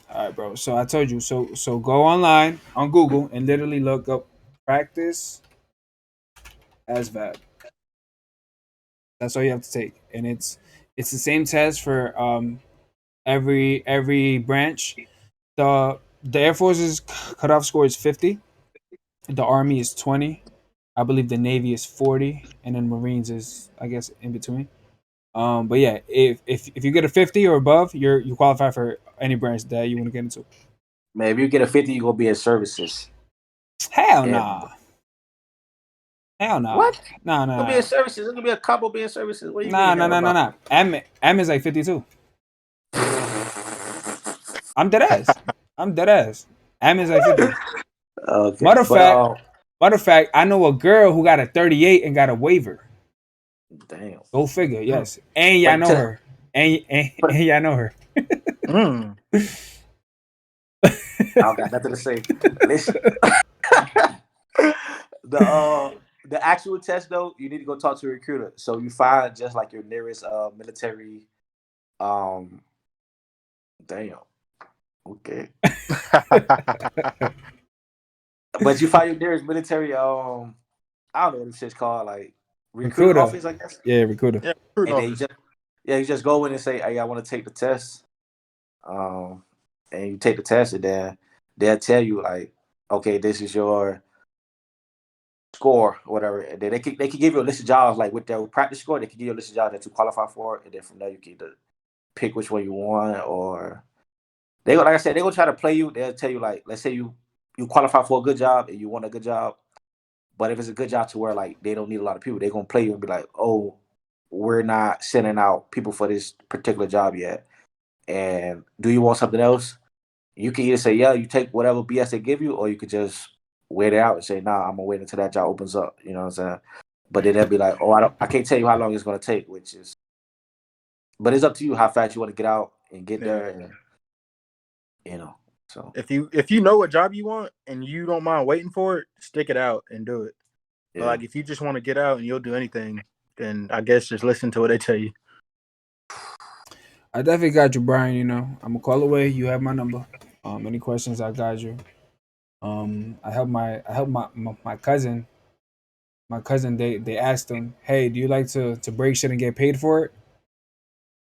All right, bro. So I told you. So go online on Google and literally look up practice ASVAB. That's all you have to take, and it's the same test for every branch. The Air Force's cutoff score is 50. The Army is 20. I believe the Navy is 40, and then Marines is, I guess, in between. But yeah, if you get a 50 or above, you qualify for any branch that you want to get into. Man, if you get a 50, you gonna be in services. Hell And nah. Hell nah. what? Nah, Gonna be nah, in services. There's gonna be a couple be in services. What do you nah, mean? nah, Hell nah, nah, no. nah. M is like 52. I'm dead ass. I'm dead ass. M is like 50. Okay, Matter of but fact, I know a girl who got a 38 and got a waiver. damn. Go figure. Yes, and y'all But know her. And y'all know her. Mm. I don't got nothing to say. Listen, the actual test though, you need to go talk to a recruiter. So you find just like your nearest military. Um, damn. Okay, but you find your nearest military. I don't know what this shit's called, like recruiting Recruiter. office, I guess. Yeah, recruiter. Yeah, recruiting And then office. you just go in and say, "Hey, I want to take the test." And you take the test, and then they'll tell you like, "Okay, this is your score, or whatever." And then they can give you a list of jobs like with their practice score. They can give you a list of jobs that you qualify for, and then from there you can either pick which one you want, or like I said, they gonna try to play you. They'll tell you like, let's say you qualify for a good job and you want a good job, but if it's a good job to where like they don't need a lot of people, they're gonna play you and be like, "Oh, we're not sending out people for this particular job yet. And do you want something else?" You can either say, "Yeah," you take whatever BS they give you, or you could just wait it out and say, "Nah, I'm gonna wait until that job opens up." You know what I'm saying? But then they'll be like, "Oh, I can't tell you how long it's gonna take," which is, but it's up to you how fast you want to get out and get Yeah. there, and you know. So If you know what job you want and you don't mind waiting for it, stick it out and do it. But yeah, like if you just want to get out and you'll do anything, then I guess just listen to what they tell you. I definitely got you, Brian. You know, I'm gonna call away. You have my number. Any questions, I got you. I helped my cousin. My cousin, they asked him, "Hey, do you like to break shit and get paid for it?"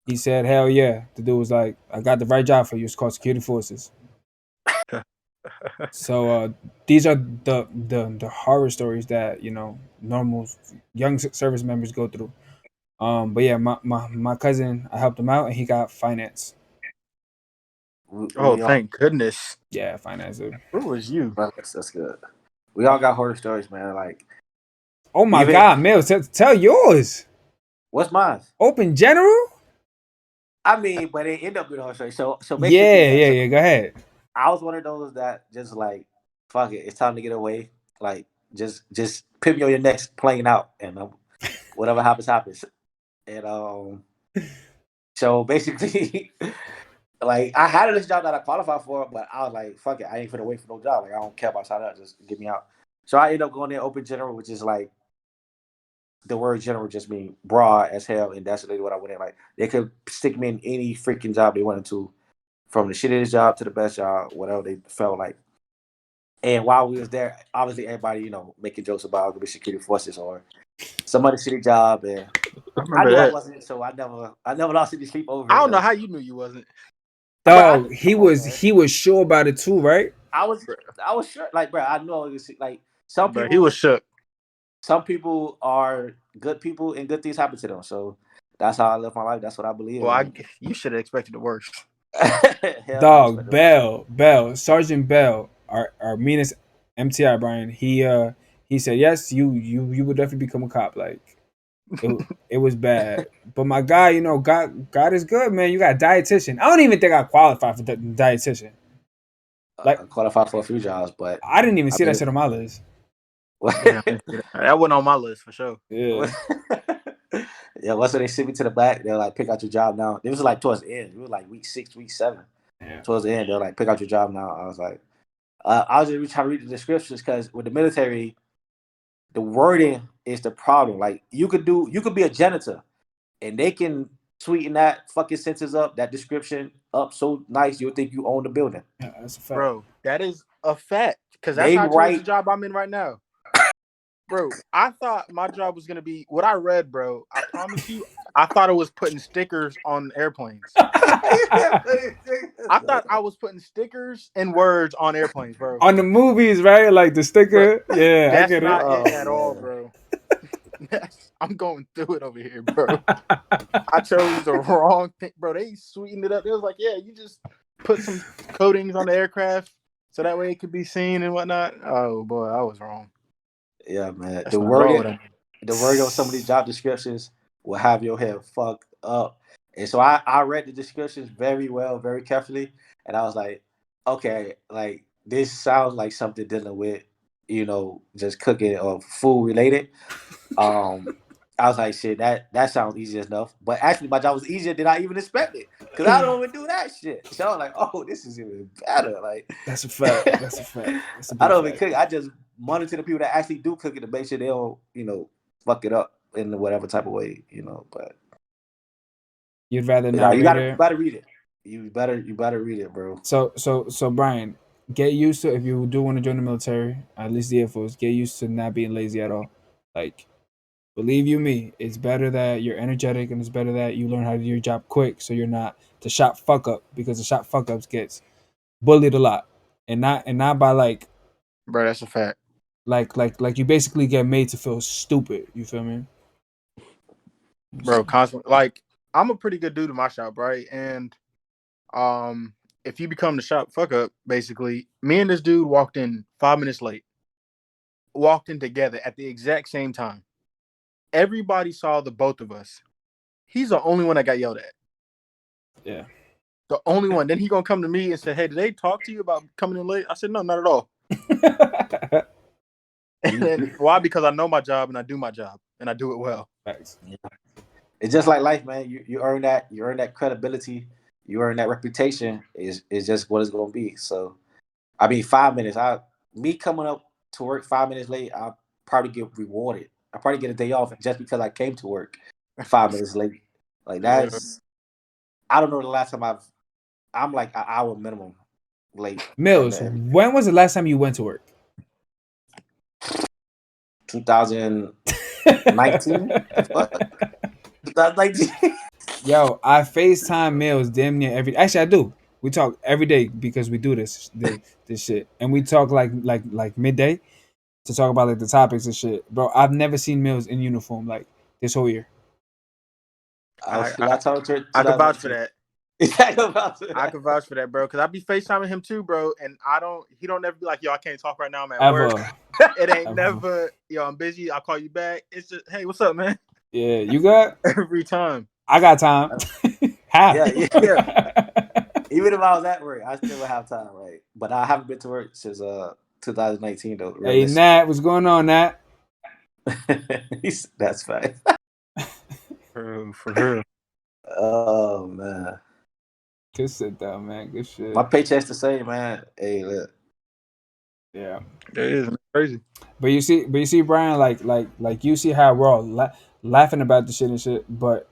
He said, "Hell yeah." The dude was like, "I got the right job for you. It's called security forces." So these are the horror stories that normal young service members go through. But yeah, my cousin, I helped him out, and he got finance. Oh, we all thank goodness. Yeah, finance. Who was you? that's good. We all got horror stories, man. Like Oh my even God, Mills, tell yours. what's mine? Open general. I mean, but it ended up being horror story. So basically, Yeah, yeah. yeah, So yeah. Go ahead. I was one of those that just like, fuck it, it's time to get away. Like, just put me on your next plane out, and whatever happens, happens. And so basically, like I had this job that I qualified for, but I was like, fuck it, I ain't finna wait for no job. Like I don't care about signing up, just get me out. So I ended up going there open general, which is like the word general just mean broad as hell, and that's literally what I went in. Like they could stick me in any freaking job they wanted to, from the shittiest job to the best job, whatever they felt like. And while we was there, obviously everybody, making jokes about the security forces or some other shitty job, and I I remember knew I that. wasn't, so I never lost any sleep over I it don't know though. how you knew you wasn't. But I knew, Dog, come on, man. he was sure about it too, right? I was I was sure, like, bro, I know it was like some Bro, he was people, shook. some people are good people and good things happen to them. So that's how I live my life. That's what I believe Well, in. you should have expected the worst. Hell no, Dog, expect the worst. Bell, Sergeant Bell, our meanest MTI, Brian. He said yes, you would definitely become a cop. Like It was bad. But my guy, you know, God is good, man. You got a dietitian. I don't even think I qualify for the dietitian. Like I qualified for a few jobs, but I didn't even I see that mean, shit on my list. Yeah, that wasn't on my list for sure. Yeah. yeah, once they sent me to the back, they're like, pick out your job now. It was like towards the end. It was like week 6, week 7. Yeah. Towards the end, they're like, pick out your job now. I was like, I was just trying to read the descriptions because with the military, the wording is the problem. Like you could be a janitor, and they can sweeten that fucking sentence up, that description up so nice you'll think you own the building. Yeah, that's a fact. Bro, that is a fact. Because that's They how towards the write. job I'm in right now. Bro, I thought my job was gonna be what I read, bro. I promise you, I thought it was putting stickers on airplanes. I thought I was putting stickers and words on airplanes, bro. On the movies, right? Like the sticker. Bro, Yeah, I that's get not it. it at man. all, bro. I'm going through it over here, bro. I chose the wrong thing, bro. They sweetened it up. They was like, yeah, you just put some coatings on the aircraft so that way it could be seen and whatnot. Oh boy, I was wrong. Yeah, man. That's The not at all what wording, I mean. the wording on some of these job descriptions will have your head fucked up. And so I read the descriptions very well, very carefully, and I was like, okay, like this sounds like something dealing with, just cooking or food related. I was like, shit, that sounds easy enough. But actually, my job was easier than I even expected because I don't even do that shit. So I was like, oh, this is even better. Like, That's a fact. That's a fact. That's a I big don't even fact. cook. I just monitor the people that actually do cook it to make sure they don't, fuck it up in whatever type of way, But You'd rather nah, not you read gotta, it. read it. You better read it, bro. So Brian, get used to if you do want to join the military, at least the Air Force, get used to not being lazy at all. Like, believe you me, it's better that you're energetic and it's better that you learn how to do your job quick so you're not the shop fuck up because the shop fuck ups gets bullied a lot. And not by Bro, that's a fact. like you basically get made to feel stupid. You feel me? Bro, constantly like I'm a pretty good dude in my shop, right? And if you become the shop fuck up, basically, me and this dude walked in 5 minutes late. Walked in together at the exact same time. Everybody saw the both of us. He's the only one that got yelled at. Yeah. The only one. Then he gonna come to me and say, "Hey, did they talk to you about coming in late?" I said, "No, not at all." And then, why? Because I know my job and I do my job and I do it well. Thanks. Yeah. It's just like life, man. You earn that. You earn that credibility. You earn that reputation. Is just what it's gonna be. So, I mean, 5 minutes. Me coming up to work 5 minutes late, I'll probably get rewarded. I probably get a day off just because I came to work 5 minutes late. Like that's. I don't know the last time I'm like an hour minimum late from Mills, the when was the last time you went to work? 2019. Fuck. 2019. Yo, I FaceTime Mills damn near every. Actually, I do. We talk every day because we do this shit, and we talk like midday to talk about like the topics and shit. Bro, I've never seen Mills in uniform like this whole year. I was last time I could vouch for 2019. that. About I that. could vouch for that, bro. Because I be FaceTiming him too, bro. And he don't never be like, yo, I can't talk right now. I'm at work. Ever. It ain't Ever. never, yo, I'm busy. I'll call you back. It's just, hey, what's up, man? Yeah, you got. Every time. I got time. How? Yeah. Even if I was at work, I still would have time, right? But I haven't been to work since 2019 though. Hey Realistically. Nat, what's going on, Nat? That's fine. For real. Oh man, Good sit down, man. Good shit. my paycheck's the same, man. Hey, look. Yeah. It is crazy. But you see, Brian, like you see how we're all laughing about the shit and shit, but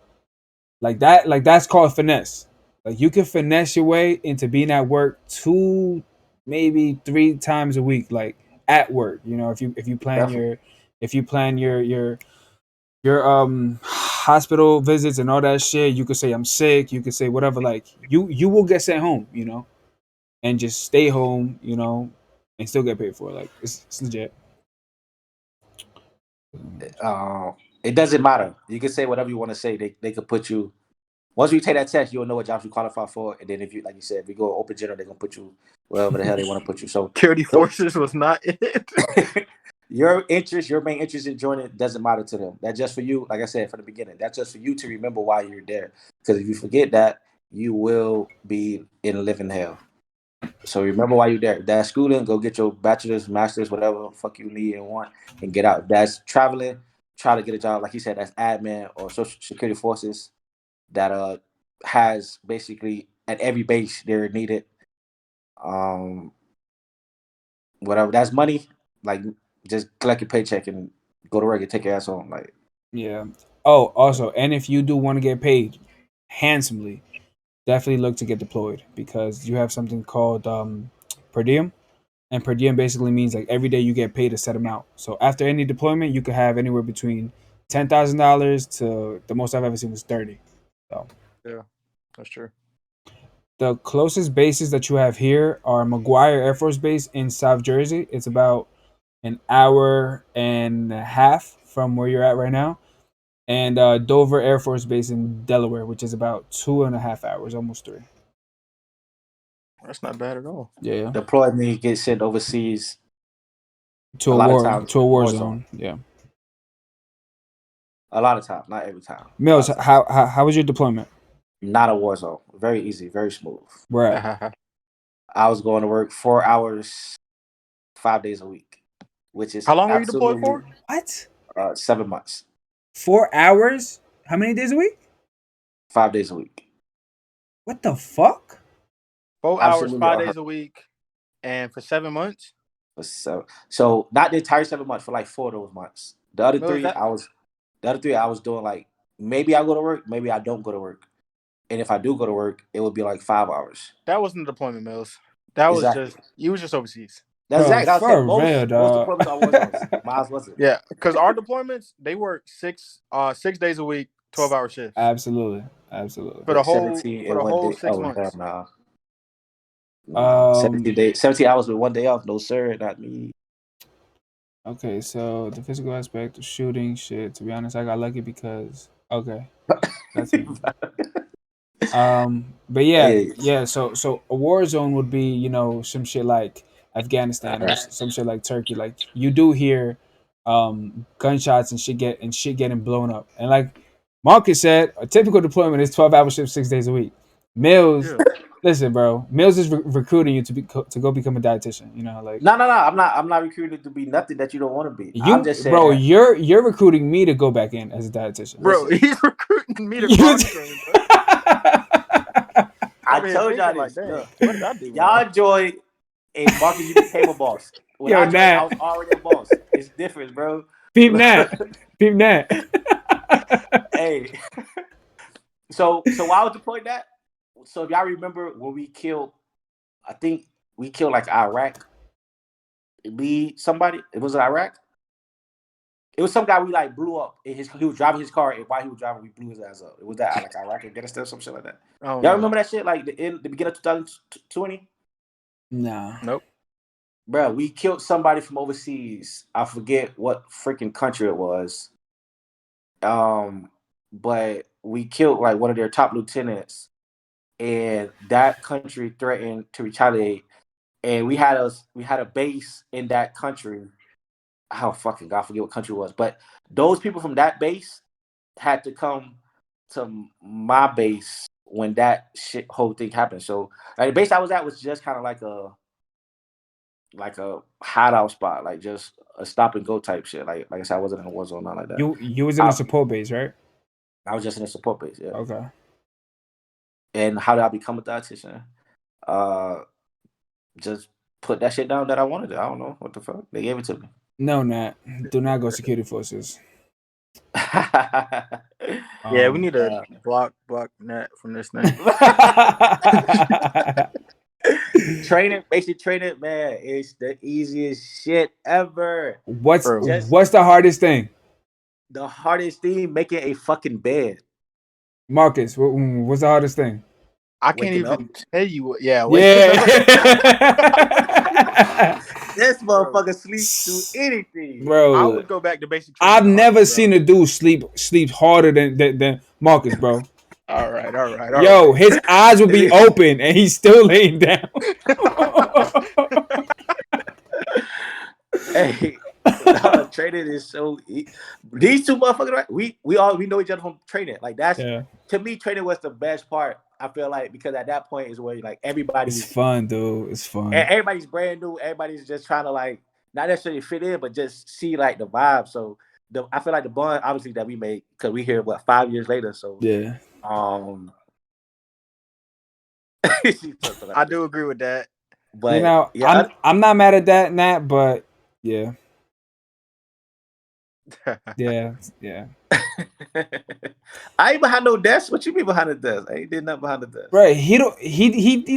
that's called finesse. Like you can finesse your way into being at work 2, maybe 3 times a week, like at work. You know, if you plan Definitely. your hospital visits and all that shit, you could say I'm sick. You could say whatever. Like you will get sent home. You know, and just stay home. You know, and still get paid for it. Like it's legit. It doesn't matter. You can say whatever you want to say. They could put you. Once you take that test, you'll know what jobs you qualify for. And then if you, like you said, if you go open general, they're gonna put you wherever the hell they want to put you. So Security forces was not it. your interest, your main interest in joining doesn't matter to them. That's just for you. Like I said from the beginning, that's just for you to remember why you're there. Because if you forget that, you will be in living hell. So remember why you're there. If that's schooling, go get your bachelor's, master's, whatever the fuck you need and want, and get out. If that's traveling, try to get a job. Like you said, that's admin or social security forces that has basically at every base they're needed. Um, whatever that's money, like just collect your paycheck and go to work and take your ass home. Like Yeah. Oh, also, and if you do want to get paid handsomely, definitely look to get deployed because you have something called per diem, and per diem basically means like every day you get paid a set amount. So after any deployment, you could have anywhere between $10,000 to the most I've ever seen was 30. So Yeah, that's true. the closest bases that you have here are McGuire Air Force Base in South Jersey. It's about an hour and a half from where you're at right now, and Dover Air Force Base in Delaware, which is about 2.5 hours, almost 3. That's not bad at all. Yeah, deployed me get sent overseas to a a lot of war times, to a war war zone. zone. Yeah. A lot of times, not every time. A Mills, lot of times. how was your deployment? Not a war zone. Very easy, very smooth. Where at? I was going to work 4 hours, 5 days a week, which is How long were you deployed absolutely for? What? 7 months, 4 hours? How many days a week? 5 days a week. What the fuck? 4 hours, Absolutely 5 days a week, and for 7 months. so not the entire 7 months for like 4 of those months. The other Well, is three, that I was doing like maybe I go to work, maybe I don't go to work, and if I do go to work, it would be like 5 hours. that wasn't a deployment, Mills? That was Exactly. just you was just overseas. That's Bro, exactly. I said for real, most dog. deployments are war zones. Miles wasn't. Yeah, because our deployments they work 6 days a week, 12-hour shifts Absolutely. Absolutely. for the Work whole 17 for in the one whole day. six Oh hell months. no. Nah. Um 17 hours with one day off. No sir, not me. okay, so the physical aspect of shooting shit, to be honest, I got lucky because okay, that's me. But yeah, Hey, so a war zone would be, some shit like Afghanistan or alright. some shit like Turkey. Like you do hear gunshots and shit getting blown up. And like Marcus said, a typical deployment is 12-hour shifts 6 days a week. Mills, Yeah, listen, bro. Mills is recruiting you to go become a dietitian. Like No. I'm not recruited to be nothing that you don't want to be. I'm you, just saying bro. that. You're recruiting me to go back in as a dietitian. bro, Listen, he's recruiting me to You- cross train, bro. I I'm here told y'all thinking like, this. dang, Look, what did I do wrong? y'all joined, and Marcus, you became a boss. When Yo, I joined, I Nat, was already a boss. It's different, bro. peep Nat, peep Nat. Hey, so why I was deployed that? So if y'all remember when we killed, I think we killed like Iraq lead somebody. It was Iraq. It was some guy we like blew up. He was driving his car, and while he was driving, we blew his ass up. It was that like Iraq, Afghanistan, or some shit like that. I don't Y'all know. remember that shit? Like the beginning of 2020, Nah. Nope. bro. We killed somebody from overseas. I forget what freaking country it was. But we killed like one of their top lieutenants, and that country threatened to retaliate. And we had a base in that country. Oh fucking God, I forget what country it was. But those people from that base had to come to my base when that shit whole thing happened. So like, the base I was at was just kind of like a hideout spot, like just a stop and go type shit. Like I said, I wasn't in a war zone, not like that. You was in a I, support base, right? I was just in a support base, yeah. Okay. And how did I become a dietitian? Uh, just put that shit down that I wanted it. I don't know what the fuck. They gave it to me. No, Nat. Do not go security forces. Yeah, we need to uh, block Nat from this thing. basic training, man, it's the easiest shit ever. what's Bro. Just what's the hardest thing, the hardest thing, making a fucking bed. Marcus? What's the hardest thing? I can't Waking up. even tell you what. Yeah, waking Yeah. up. This Bro. motherfucker sleeps through anything. I Bro, would go back to basic training. I've in a never heartbeat, bro. seen a dude sleep harder than Marcus, bro. All right. Yo, his eyes will be open and he's still laying down. Hey, Training is so. These two motherfuckers, right? We know each other from training. Like that's to me, training was the best part. I feel like because at that point is where like everybody's It's fun, dude. It's fun. Everybody's brand new. Everybody's just trying to like not necessarily fit in, but just see like the vibe. So I feel like the bond obviously that we made because we here 5 years later. So yeah. I do agree with that. But I'm not mad at that, Nat. But yeah. Yeah. I ain't behind no desk. What you mean behind the desk? I ain't did nothing behind the desk. Right. He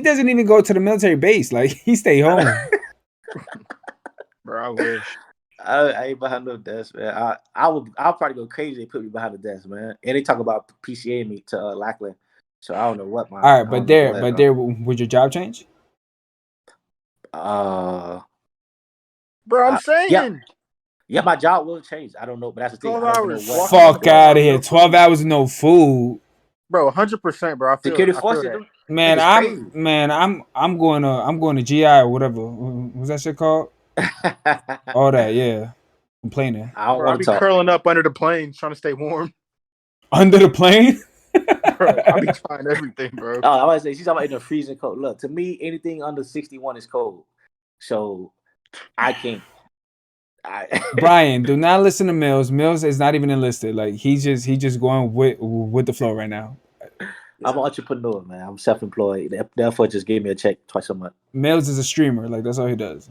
doesn't even go to the military base. Like he stay home. Bro, I wish. I ain't behind no desk, man. I'll probably go crazy. They put me behind the desk, man. And they talk about PCA me to Lackland. So I don't know what my. All right, but would your job change? Bro, I'm saying. Yeah, my job will change. I don't know, but that's the thing. 12 hours. Fuck out of here. 12 hours of no food. Bro, 100%, bro. I feel security forces. Man, I'm going to GI or whatever. What's that shit called? All that, yeah. Complaining. I'll be curling up under the plane trying to stay warm. Under the plane? Bro, I'll be trying everything, bro. Oh, I was say she's talking about in the freezing cold. Look, to me, anything under 61 is cold. So I can't. Brian, do not listen to Mills. Mills is not even enlisted. Like he's just going with the flow right now. I'm an entrepreneur, man. I'm self-employed. Therefore, just give me a check twice a month. Mills is a streamer. Like that's all he does.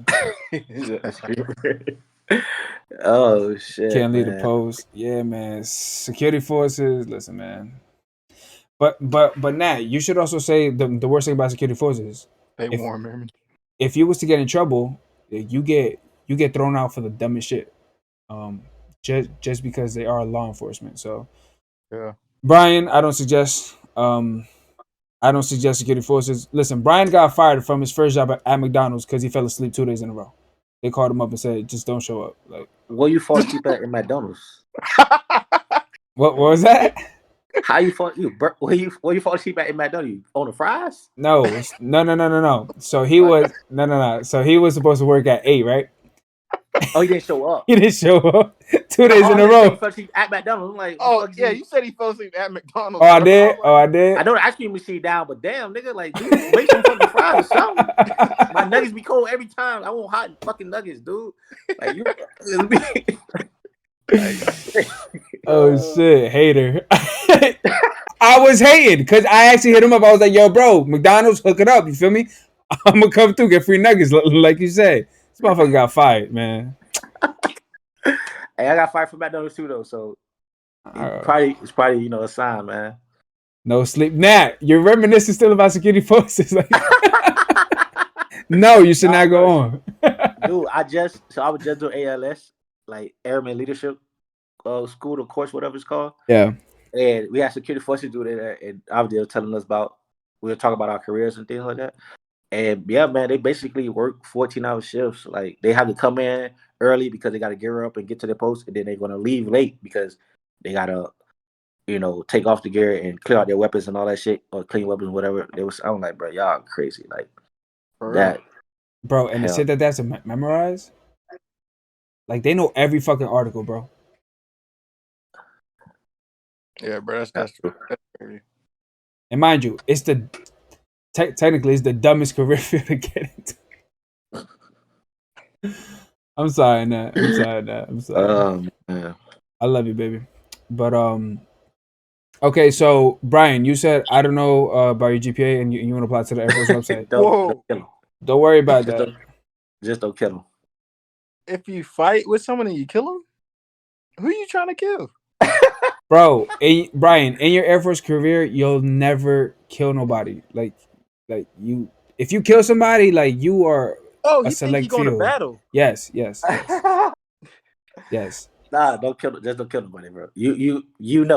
Oh shit! Can't lead a post. Yeah, man. Security forces. Listen, man. But Nat, you should also say the worst thing about security forces. Stay warm, man. If you was to get in trouble, you get thrown out for the dumbest shit. Just because they are law enforcement. So yeah. Brian, I don't suggest security forces. Listen, Brian got fired from his first job at McDonald's because he fell asleep 2 days in a row. They called him up and said, just don't show up. Like, what you fall asleep at in McDonald's? What was that? How you fall? Where you fall asleep at in McDonald's? On the fries? No. So he was So he was supposed to work at 8, right? Oh, he didn't show up. He didn't show up 2 days in a row. He fell asleep at McDonald's. I'm like, you said he fell asleep at McDonald's. I did. I know the ice cream machine down, but damn, nigga, like, dude, make some fucking fries or something. My nuggets be cold every time. I want hot fucking nuggets, dude. Like you. Oh shit, hater. I was hating because I actually hit him up. I was like, yo, bro, McDonald's, hook it up. You feel me? I'm gonna come through, get free nuggets, like you said. This motherfucker got fired, man. Hey, I got fired from McDonald's too, though. So it's probably a sign, man. No sleep, Nat. You're reminiscing still about security forces. Like, no, you should not go on. Dude, I was just doing ALS, like Airman Leadership School, of course, whatever it's called. Yeah. And we had security forces do that, and obviously they were telling us we were talking about our careers and things like that. And yeah, man, they basically work 14-hour shifts. Like they have to come in early because they got to gear up and get to their post, and then they're gonna leave late because they gotta, take off the gear and clear out their weapons and all that shit, or clean weapons, whatever. I'm like, bro, y'all crazy, like that, bro. And the shit that's memorized, like they know every fucking article, bro. Yeah, bro, that's true. That's crazy. And mind you, it's technically it's the dumbest career field to get into. I'm sorry, Nat. I'm sorry. Yeah. I love you, baby. But okay, so Brian, you said I don't know about your GPA, and you want to apply to the Air Force website. Don't worry about that. Just don't kill him. If you fight with someone and you kill him, who are you trying to kill? Bro, Brian, in your Air Force career, you'll never kill nobody. Like you, if you kill somebody, like you are. Oh, you think you going to battle? Yes. Yes. Nah, don't kill. Just don't kill nobody, bro. You would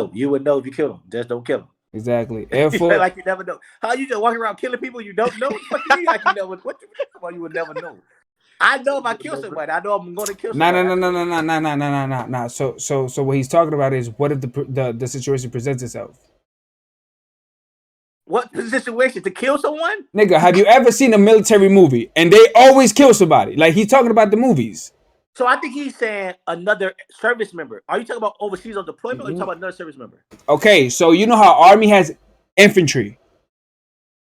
know if you kill them. Just don't kill them. Exactly. Air Force, like you never know. How you just walking around killing people you don't know? What you mean like you never? You would never know. I know if I kill somebody, I know I'm going to kill somebody. No. So what he's talking about is what if the situation presents itself? What situation? To kill someone? Nigga, have you ever seen a military movie and they always kill somebody? Like he's talking about the movies. So I think he's saying another service member. Are you talking about overseas on deployment, or are you talking about another service member? Okay, so you know how Army has infantry.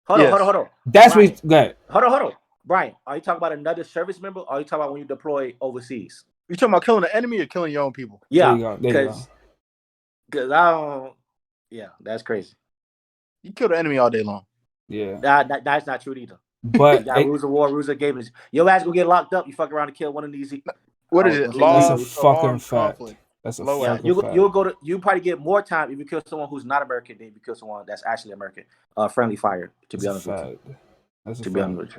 Hold Yes. on. That's Brian, what. Go ahead. hold on. Brian, are you talking about another service member, or are you talking about when you deploy overseas? You talking about killing the enemy or killing your own people? There Yeah, you go. There you go. because I don't. Yeah, that's crazy. You kill the enemy all day long. Yeah, That's not true either. but You got rules of war, rules of games. Your ass gonna get locked up. You fuck around and kill one of these. What I is was it? gonna say that's a Long, these. fucking long fact. conflict. That's a Low Yeah, fucking fact. you probably get more time if you kill someone who's not American than if you kill someone that's actually American. Friendly fire. To be honest with you. That's a To fact. be honest with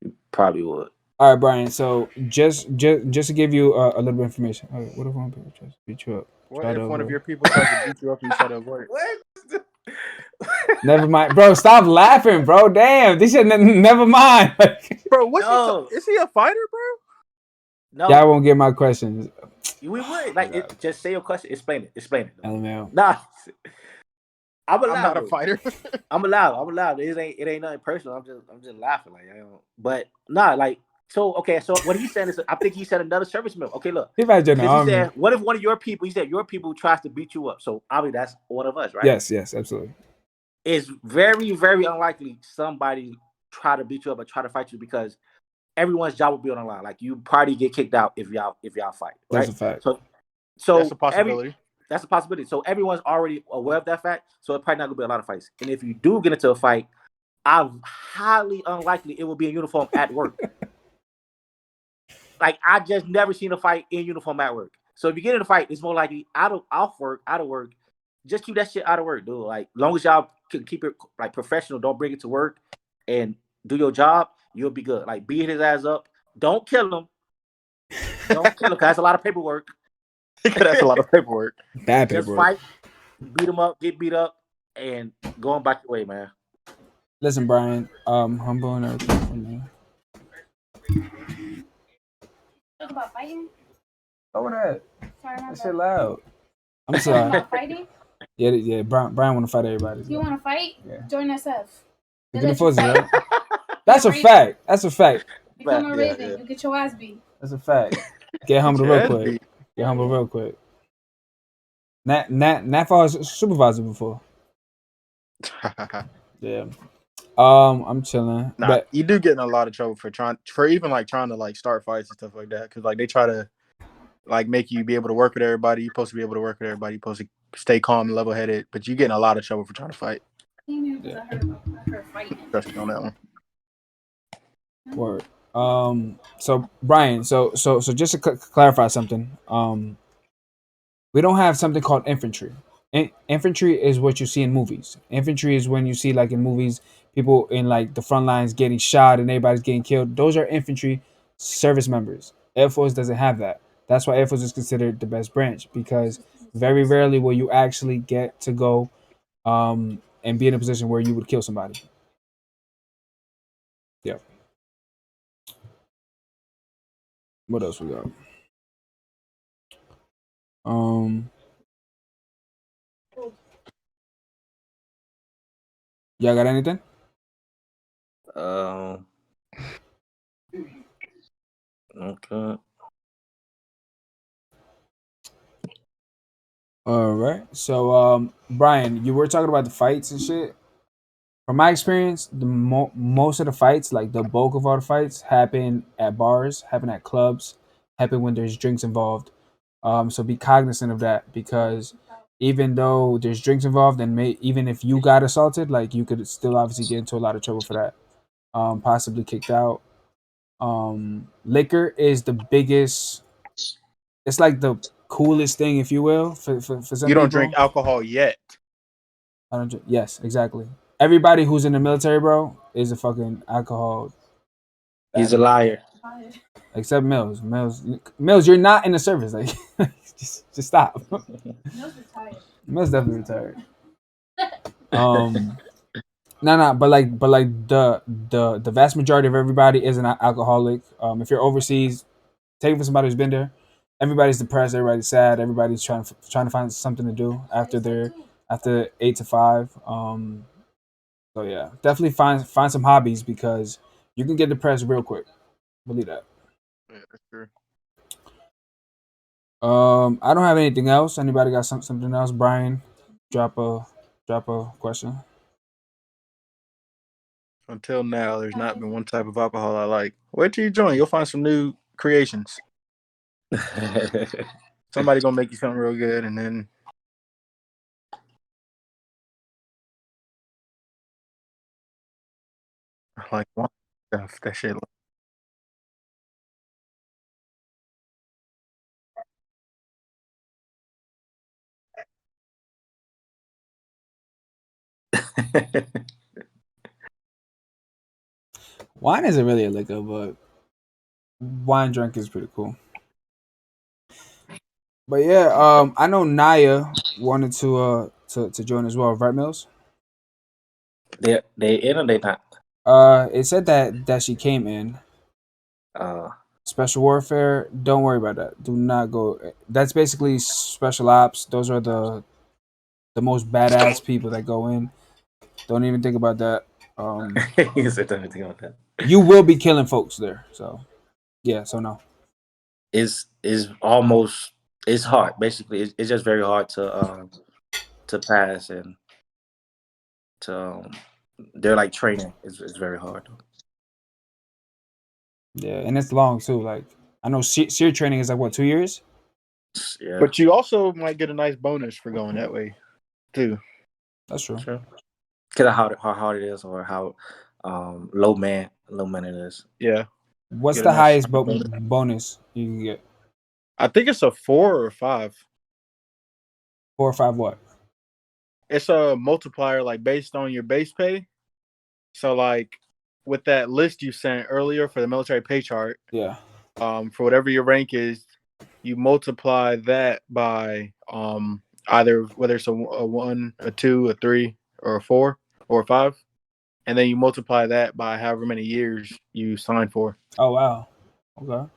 you probably would. All right, Brian. So just to give you a little bit of information. All right, what if one people tries to beat you up? What if one of your people tries to beat you up and you try to avoid it? What? Never mind, bro. Stop laughing, bro. Damn, this shit. Never mind. Bro, what's No. is he a fighter, bro? No, Y'all won't get my questions. we would like just say your question. Explain it. LML. Nah, I'm I'm allowed. not a Though. fighter. I'm allowed. It ain't nothing personal. I'm just laughing like I don't. But nah, like so. Okay, so what he's saying is, I think he said another service member. Okay, look, He might join the because he army. said, what if one of your people? He said your people tries to beat you up. So obviously that's one of us, right? Yes, absolutely. It's very, very unlikely somebody try to beat you up or try to fight you because everyone's job will be on the line. Like you probably get kicked out if y'all fight. Right? That's a fact. So That's a possibility. that's a possibility. So everyone's already aware of that fact. So it's probably not gonna be a lot of fights. And if you do get into a fight, I'm highly unlikely it will be in uniform at work. Like I just never seen a fight in uniform at work. So if you get in a fight, it's more likely out of work. Just keep that shit out of work, dude. Like long as y'all can keep it like professional, don't bring it to work and do your job, you'll be good. Like beat his ass up. Don't kill him. Don't kill him, because that's a lot of paperwork. That's a lot of paperwork. Bad Just paperwork. fight, beat him up, get beat up, and go on back your way, man. Listen, Brian. Humble and everything from me. Talk about fighting? Over that. Sorry, my That bad. shit loud. I'm Talk sorry. about fighting? Yeah. Brian want to fight everybody. You want to fight? Yeah. Join SF. We They can let you afford fight. that. That's a fact. That's a fact. Become a Yeah, Raven. yeah. You get your ass beat. That's a fact. Get humble real quick. Get humble real quick. Nat fought a supervisor before. Yeah. I'm chilling. Nah, But you do get in a lot of trouble for trying to like start fights and stuff like that, because like they try to like make you be able to work with everybody. You're supposed to be able to work with everybody. You're supposed to stay calm and level headed, but you get in a lot of trouble for trying to fight. I heard fighting. Trust me on that one. word. So Brian, so just to clarify something. We don't have something called infantry. Infantry is what you see in movies. Infantry is when you see like in movies people in like the front lines getting shot and everybody's getting killed. Those are infantry service members. Air Force doesn't have that. That's why Air Force is considered the best branch, because very rarely will you actually get to go and be in a position where you would kill somebody. Yeah. What else we got? Y'all got anything? Okay. All right. So, Brian, you were talking about the fights and shit. From my experience, the most of the fights, like the bulk of all the fights, happen at bars, happen at clubs, happen when there's drinks involved. So be cognizant of that, because even though there's drinks involved, and even if you got assaulted, like you could still obviously get into a lot of trouble for that. Possibly kicked out. Liquor is the biggest. It's like the coolest thing, if you will, for some You don't people. drink alcohol yet. I don't drink. Yes, exactly. Everybody who's in the military, bro, is a fucking alcohol. He's a liar. Except Mills. Mills, you're not in the service. Like, just stop. Mills retired. Mills definitely retired. No, but the vast majority of everybody is an alcoholic. If you're overseas, take it for somebody who's been there. Everybody's depressed. Everybody's sad. Everybody's trying to find something to do after 8 to 5. So yeah, definitely find some hobbies, because you can get depressed real quick. Believe that. Yeah, that's true. I don't have anything else. Anybody got something else? Brian, drop a question. Until now, there's not been one type of alcohol I like. Wait till you join. You'll find some new creations. Somebody gonna make you something real good, and then like wine stuff. That shit. Wine isn't really a liquor, but wine drink is pretty cool. But yeah, I know Naya wanted to join as well, right, Mills? they in or they not? It said that she came in. Uh, Special warfare, don't worry about that. Do not go. That's basically special ops. Those are the most badass people that go in. Don't even think about that. you said anything about that. You will be killing folks there. So yeah, so no. It's almost it's hard. Basically, it's just very hard to pass and to they're like training. It's very hard. Yeah, and it's long too. Like I know SEER training is like what, 2 years? Yeah, But you also might get a nice bonus for going that way, too. That's true. sure. Because of how hard it is, or how low man it is. Yeah. What's Get a the nice highest bonus. bonus you can get? I think it's a 4 or 5. 4 or 5 what? It's a multiplier, like based on your base pay. So, like with that list you sent earlier for the military pay chart, Yeah. for whatever your rank is, you multiply that by either whether it's a 1, a 2, a 3, or a 4 or a 5, and then you multiply that by however many years you sign for. Oh wow. Okay.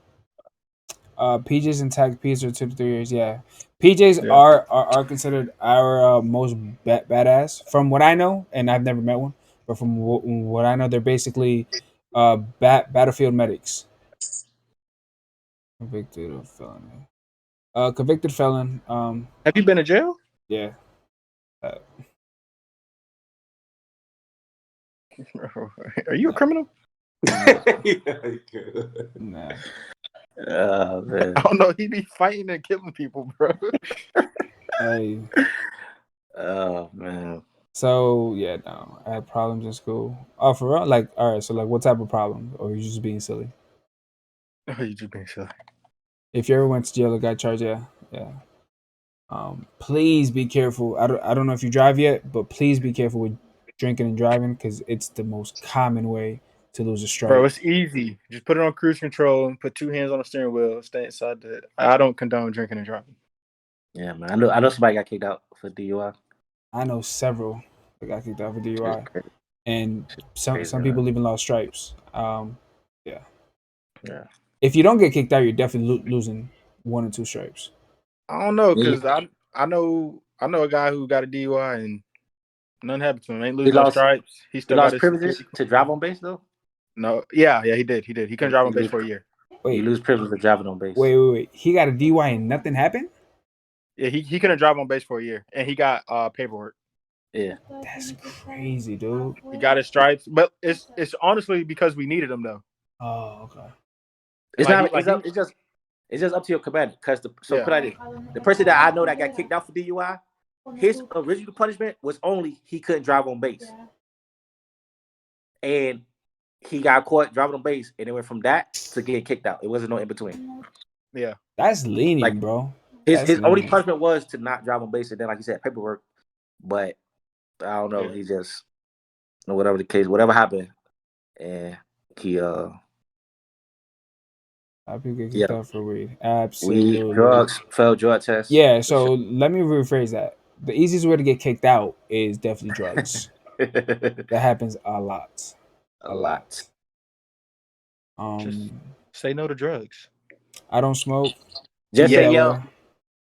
PJs and tag Ps are 2 to 3 years. Yeah, PJs Yeah. are considered our most badass from what I know, and I've never met one. But from what I know, they're basically battlefield medics. Convicted of felony. Convicted felon. Have you been to jail? Yeah. Are you a criminal? Nah. Oh man. I don't know. He be fighting and killing people, bro. Hey. Oh man. So yeah, no, I had problems in school. Oh, for real? Like, all right. So like, what type of problem? Or you just being silly? Oh, you just being silly. If you ever went to jail or got charged, yeah, yeah. Please be careful. I don't know if you drive yet, but please be careful with drinking and driving because it's the most common way to lose a Bro, stripe. it's easy. Just put it on cruise control and put 2 hands on the steering wheel. Stay inside the. I don't condone drinking and driving. Yeah, man. I know somebody got kicked out for DUI. I know several that got kicked out for It's DUI, crazy, and crazy, some man. people even lost stripes. Yeah. Yeah. If you don't get kicked out, you're definitely losing 1 or 2 stripes. I don't know He, because I know a guy who got a DUI and nothing happened to him. Ain't he lose no lost stripes. He he still got lost his privileges security. to drive on base though. No, yeah, he did. He couldn't drive He on base lose for a year. he Wait, lose privilege of driving on base. wait. He got a DUI and nothing happened? Yeah, he couldn't drive on base for a year, and he got paperwork. Yeah. That's crazy, dude. He got his stripes, but it's honestly because we needed him though. Oh, okay. It's Like he not like he it's just up to your commander. Because so yeah put it like this. The person that I know that got kicked out for DUI, his original punishment was only he couldn't drive on base. And he got caught driving on base, and it went from that to getting kicked out. It wasn't no in between. yeah. That's Like lenient, bro. his That's his only lenient. punishment was to not drive on base, and then like you said, paperwork. But I don't know. Yeah. He just whatever the case, whatever happened, and he How people get kicked yeah, out for weed? weed, Absolutely. drugs, failed drug tests. Yeah, so let me rephrase that. The easiest way to get kicked out is definitely drugs. That happens a lot. A A lot. lot. Just say no to drugs. I don't smoke. Just Yeah, say that yeah. will.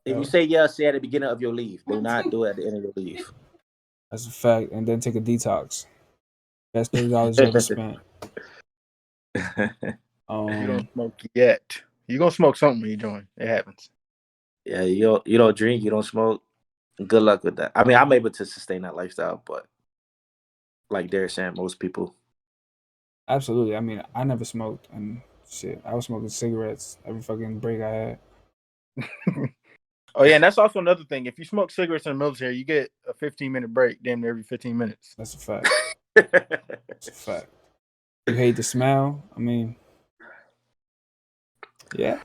If you say yeah, say at the beginning of your leave. Do not do it at the end of your leave. That's a fact. And then take a detox. Best $30 you ever spent. You don't smoke yet. You gonna smoke something when you join. It happens. Yeah, you don't drink, you don't smoke. Good luck with that. I mean, I'm able to sustain that lifestyle, but like Derek saying, most people. Absolutely. I mean, I never smoked, and shit, I was smoking cigarettes every fucking break I had. Oh yeah, and that's also another thing. If you smoke cigarettes in the military, you get a 15-minute break, damn near every 15 minutes. That's a fact. That's a fact. You hate the smell. I mean, yeah.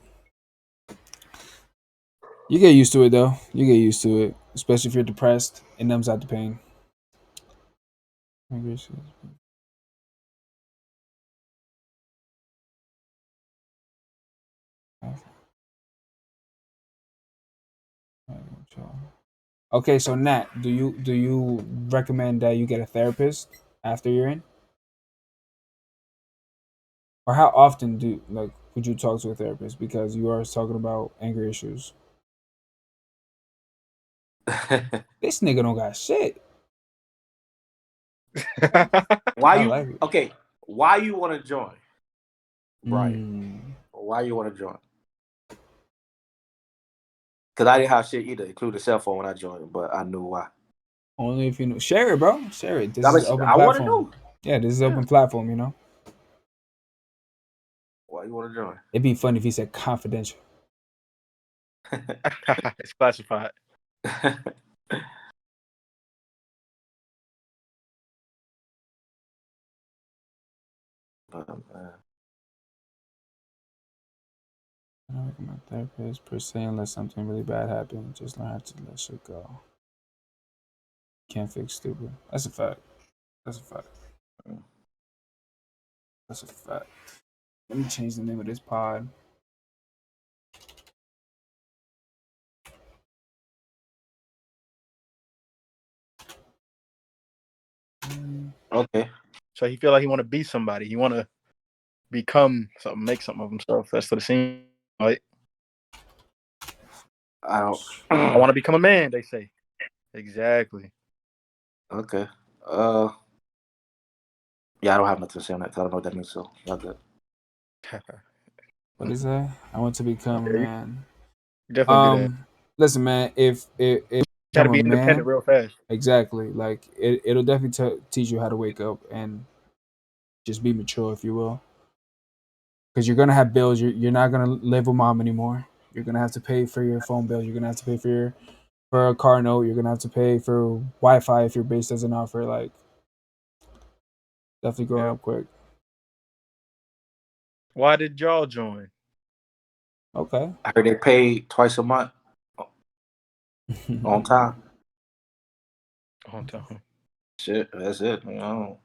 You get used to it though. You get used to it, especially if you're depressed. It numbs out the pain. Okay, so Nat, do you recommend that you get a therapist after you're in, or how often would you talk to a therapist because you are talking about anger issues? This nigga don't got shit. Why I you like it. okay? Why you want to join, Brian? Mm. Why you want to join? Because I didn't have shit either, including a cell phone when I joined, but I knew why. Only if you know. Share it, bro. Share it. This is an open I want to platform. know. Yeah, this is an Yeah. open platform. You know, Why you want to join? it'd be fun if he said confidential. It's classified. I don't recommend therapist per se unless something really bad happened. Just learn how to let shit go. Can't fix stupid. That's a fact. That's a fact. That's a fact. Let me change the name of this pod. Okay. So he feel like he want to be somebody. He want to become something, make something of himself. That's what it seems like. I don't. I want to become a man. They say. Exactly. Okay. Yeah, I don't have nothing to say on that. 'Cause I don't know what that means. So y'all good. What is that? I want to become a Yeah, you man. definitely do that. Listen, man. If you Try to become a be independent man, real fast. exactly. Like it'll definitely teach you how to wake up and just be mature, if you will. Because you're gonna have bills. You're not gonna live with mom anymore. You're gonna have to pay for your phone bill. You're gonna have to pay for a car note. You're gonna have to pay for Wi-Fi if your base doesn't offer. Like, definitely growing Yeah. up quick. Why did y'all join? Okay. I heard they pay twice a month on time. On time. Shit, that's it. You know,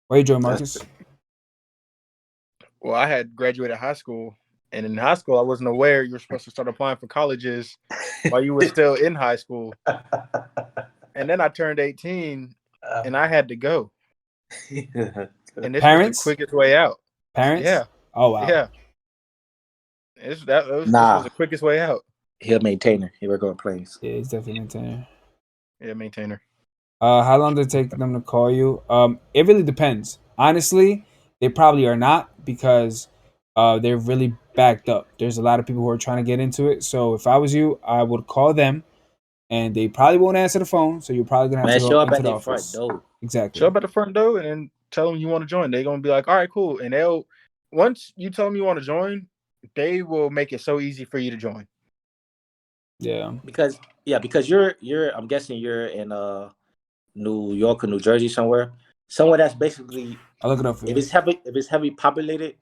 Where you join, that's Marcus? Well, I had graduated high school, and in high school, I wasn't aware you were supposed to start applying for colleges while you were still in high school. And then I turned 18, and I had to go. And this was the Parents? quickest way out. Parents? Yeah, Oh wow. yeah. This was Nah, the quickest way out. he a maintainer. He work on planes. Yeah, he's definitely maintaining. Yeah, maintainer. How long did it take them to call you? It really depends. Honestly, they probably are not because they're really backed up. There's a lot of people who are trying to get into it. So if I was you, I would call them and they probably won't answer the phone. So you're probably gonna have to Man, go show up into at the their front office. door. Show Exactly. up at the front door and then tell them you want to join. They're gonna be like, "All right, cool." And once you tell them you want to join, they will make it so easy for you to join. Yeah. Because you're I'm guessing you're in New York or New Jersey somewhere that's basically I'll look it up for you. if it's heavily populated,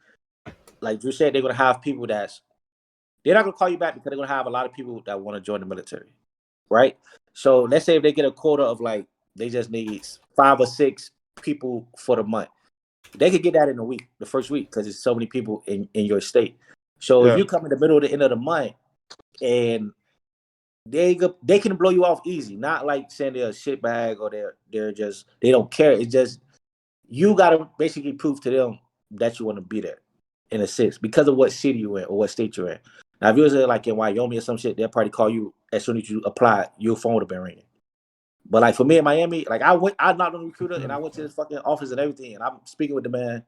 like you said, they're gonna have people they're not gonna call you back because they're gonna have a lot of people that want to join the military, right? So let's say if they get a quota of like they just need 5 or 6 people for the month, they could get that in a week, the first week, because there's so many people in your state. So if Yeah. you come in the middle of the end of the month and they can blow you off easy, not like saying they're a shit bag or they're just they don't care. It's just you gotta basically prove to them that you want to be there in a sense because of what city you're in or what state you're in. Now if you was like in Wyoming or some shit, they'll probably call you as soon as you apply, your phone would have been ringing. But like for me in Miami, like I knocked on the recruiter and I went to his fucking office and everything, and I'm speaking with the man,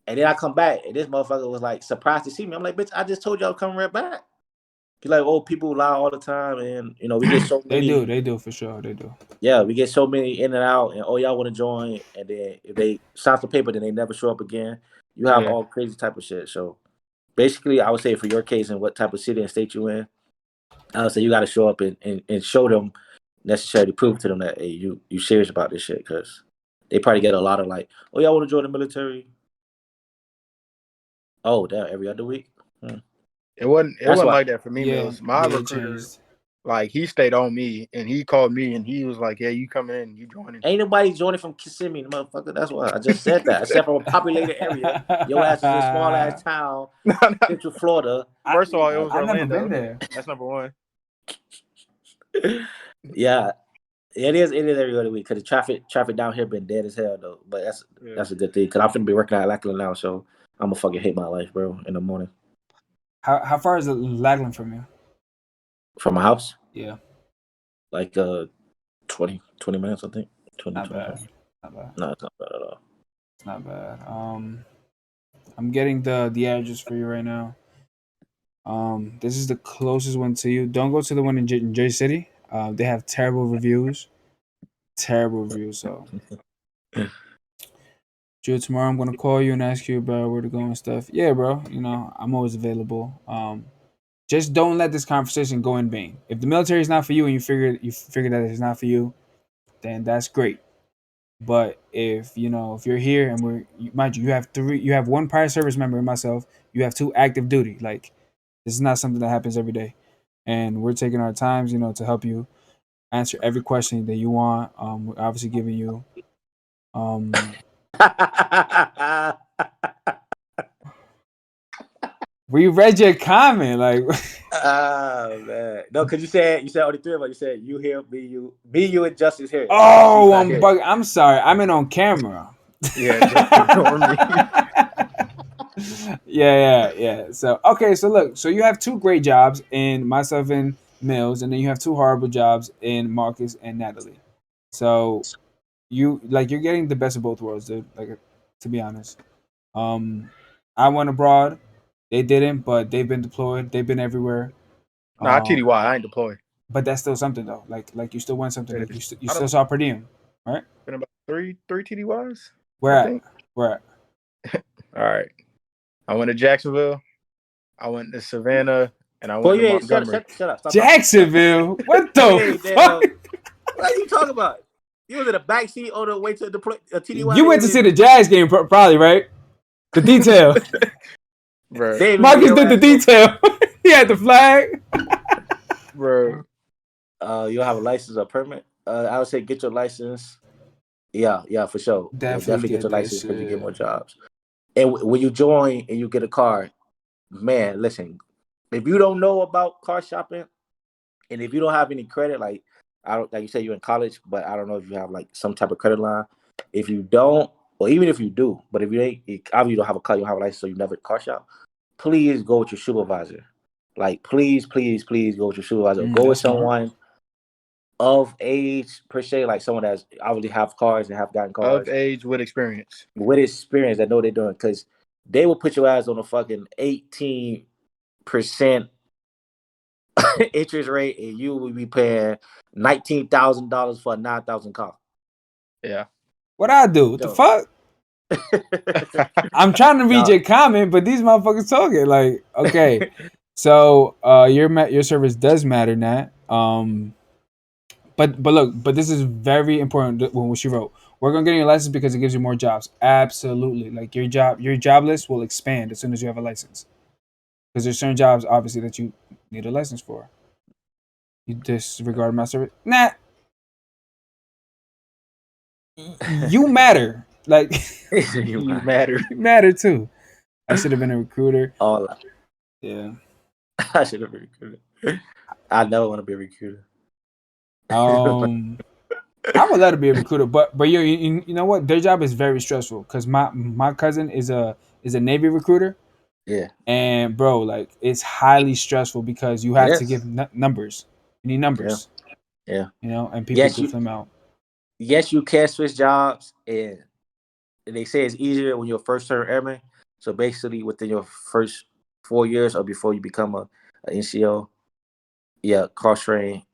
and then I come back and this motherfucker was like surprised to see me. I'm like, bitch, I just told you I was coming right back. like, oh, people lie all the time, and we get so They many. do for sure. They do. Yeah, we get so many in and out, and y'all want to join, and then if they sign the paper, then they never show up again. You have Yeah. all crazy type of shit. So basically, I would say for your case and what type of city and state you in, I would say you got to show up and show them necessarily prove to them that hey, you serious about this shit because they probably get a lot of like, oh, y'all want to join the military? Oh, damn, every other week. It wasn't That's why. like that for me, Mills. My it recruiter, changed. like, he stayed on me, and he called me, and he was like, "Yeah, you coming in, you joining." Ain't nobody joining from Kissimmee, motherfucker. That's why I just said that. Except from a populated area. Your ass is in a small ass town, Central Florida. First of all, it was I've never Orlando. been there. That's number one. Yeah, it is. It is every other week because the traffic down here been dead as hell though. But Yeah. that's a good thing because I'm finna be working at Lackland now, so I'm gonna fucking hate my life, bro. In the morning How far is Lagland from you? from my house, Yeah, like 20 minutes, I think. 20, not 25. bad. Not bad. No, it's not bad at all. It's not bad. I'm getting the address for you right now. This is the closest one to you. Don't go to the one in Jersey City. They have terrible reviews. Terrible reviews. So, Joe, tomorrow I'm gonna call you and ask you about where to go and stuff. Yeah, bro. I'm always available. Just don't let this conversation go in vain. If the military is not for you and you figure that it's not for you, then that's great. But if you're here and mind you, you have one prior service member and myself, you have two active duty. Like this is not something that happens every day, and we're taking our times, to help you answer every question that you want. We're obviously giving you. We read your comment, like. Oh man, no, because you said only three of us. You said you here, me, you, and Justice here. Oh, I'm sorry. I'm in on camera. Yeah, just ignore me. Yeah. So look, so you have two great jobs in myself and Mills, and then you have two horrible jobs in Marcus and Natalie. So you're getting the best of both worlds, dude. Like, to be honest. I went abroad. They didn't, but they've been deployed. They've been everywhere. Nah, TDY, I ain't deployed. But that's still something though. Like you still won something. It Like is. you still saw per diem, right? Been about three TDYs. Where I at? think. Where at? All right. I went to Jacksonville. I went to Savannah, and I Well, went to yeah, Montgomery. shut up. Stop Jacksonville. What the Hey, fuck? what are you talking about? You was in the backseat on the way to deploy TDY. You went to see the Jazz game, probably, right? The detail. Bro, Marcus did the detail. He had the flag. bro. You'll have a license or permit. I would say get your license. Yeah, for sure. Definitely get your license because you get more jobs. And when you join and you get a car, man, listen. If you don't know about car shopping, and if you don't have any credit, like you said, you're in college, but I don't know if you have like some type of credit line. If you don't, or even if you do, but if you ain't, obviously you don't have a car, you don't have a license, so you never car shop. Please go with your supervisor. Like, please go with your supervisor. Go with someone of age per se, like someone that's obviously have cars and have gotten cars. Of age with experience. With experience that know what they're doing, because they will put your ass on a fucking 18% interest rate, and you will be paying $19,000 for a $9,000 car. Yeah. What I do? What the fuck? I'm trying to read your comment, but these motherfuckers talking like, okay. So your service does matter, Nat. But look, this is very important. What she wrote, work on getting your license because it gives you more jobs. Absolutely, like your job list will expand as soon as you have a license. Because there's certain jobs, obviously, that you need a license for. You disregard my service, Nah. You matter, like you matter. You matter too. I should have been a recruiter. Oh, yeah. I should have been a recruiter. I never want to be a recruiter. I would love to be a recruiter, but you know what? Their job is very stressful because my cousin is a Navy recruiter. Yeah. And bro, like it's highly stressful because you have to give numbers. You need numbers. Yeah. And people goof them out. Yes, you can switch jobs, and they say it's easier when you're a first-term airman. So basically, within your first 4 years or before you become a NCO, Yeah, cross train.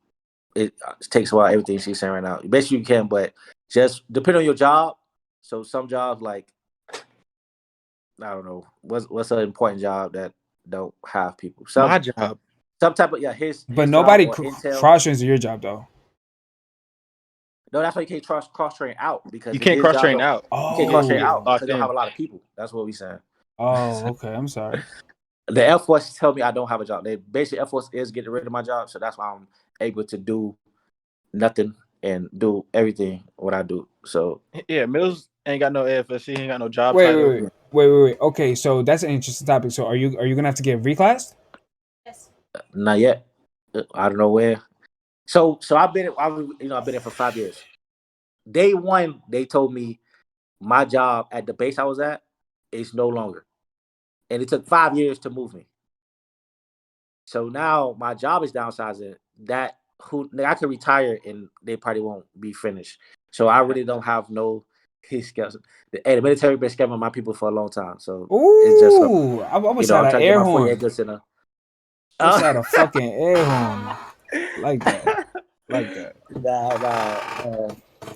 It takes a while. Everything she's saying right now, best you can, but just depend on your job. So some jobs like I don't know what's an important job that don't have people. My job. Some type of his But job nobody or Intel. cross trains to your job though. No, that's why you can't cross train out because You can't his cross job train don't. out. You can't cross train Yeah, out Oh, because locked they don't have in. a lot of people. That's what we saying. oh, okay. I'm sorry. The Air Force tell me I don't have a job. They basically Air Force is getting rid of my job, so that's why I'm able to do nothing and do everything what I do. So Yeah, Mills ain't got no AFSC. He ain't got no job Wait, title. wait, wait, wait, wait, wait. Okay, so that's an interesting topic. So are you gonna have to get reclassed? Yes. not yet. I don't know where. So I've been I've been there for 5 years. Day one, they told me my job at the base I was at is no longer, and it took 5 years to move me. So now my job is downsizing. That I could retire and they probably won't be finished. So I really don't have no his skills. The military been scamming my people for a long time. So it's just Ooh, I wish I had I'm an trying to get air my 48 horn. good center. Wish I had a fucking air horn. Like that. Like that. Nah.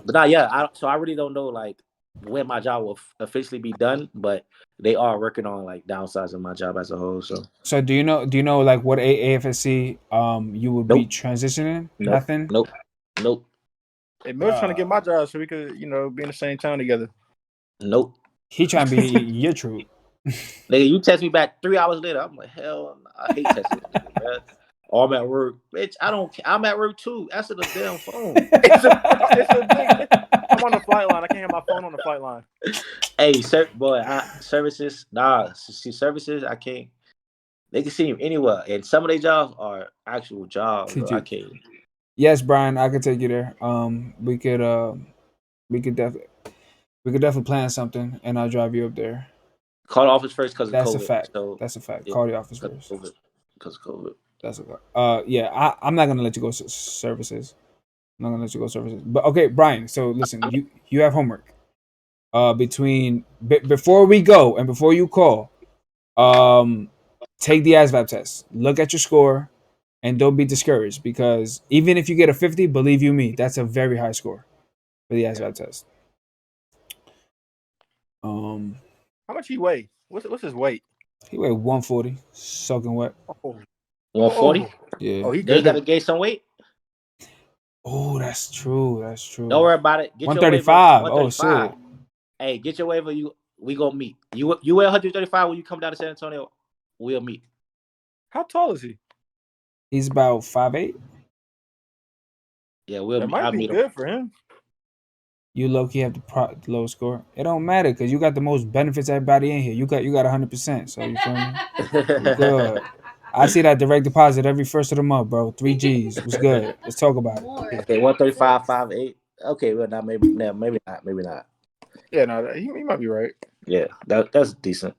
But nah, yeah. So I really don't know like when my job will officially be done, but they are working on like downsizing my job as a whole. So So do you know like what AFSC you would be nope, transitioning? nope, Nothing? nope, nope, Hey, Mills trying to get Bruh. my job so we could, be in the same town together. nope. He trying to be your troop. Nigga, you text me back 3 hours later. I'm like, hell, I hate texting that nigga, man. Or I'm at work, bitch. I don't. I'm at work too. Answer the damn phone. It's a big. I'm on the flight line. I can't have my phone on the flight line. Hey, services. Nah, see services. I can't. They can see him anywhere, and some of their jobs are actual jobs. Could So I you? can't. Yes, Brian, I could take you there. We could definitely plan something, and I'll drive you up there. Call the office first because of That's a COVID. fact. So That's a fact. yeah, Call the office because first. of COVID. Because of COVID. That's a fact. Yeah. I'm not gonna let you go services. I'm not gonna let you go services. But okay, Brian. So listen, you have homework. Before we go and before you call, take the ASVAB test. Look at your score, and don't be discouraged because even if you get a 50, believe you me, that's a very high score for the ASVAB test. How much he weigh? What's his weight? He weighed 140, soaking wet. Oh, 140. Yeah. he They good. got to gain some weight. Oh, that's true. That's true. Don't worry about it. Get your waiver. 135. Oh 135. shit. Hey, get your waiver. We gonna meet. You weigh 135 when you come down to San Antonio. We'll meet. How tall is he? He's about 5'8". Yeah, That might I'll be meet him. good for him. You low key have the low score. It don't matter because you got the most benefits everybody in here. You got 100%. So you feel me? You good. I see that direct deposit every first of the month, bro. 3 G's. What's good? Let's talk about it. More. Okay, 135, 5'8". Okay, well, now maybe not. Maybe not. Yeah, no, he might be right. Yeah, that's decent.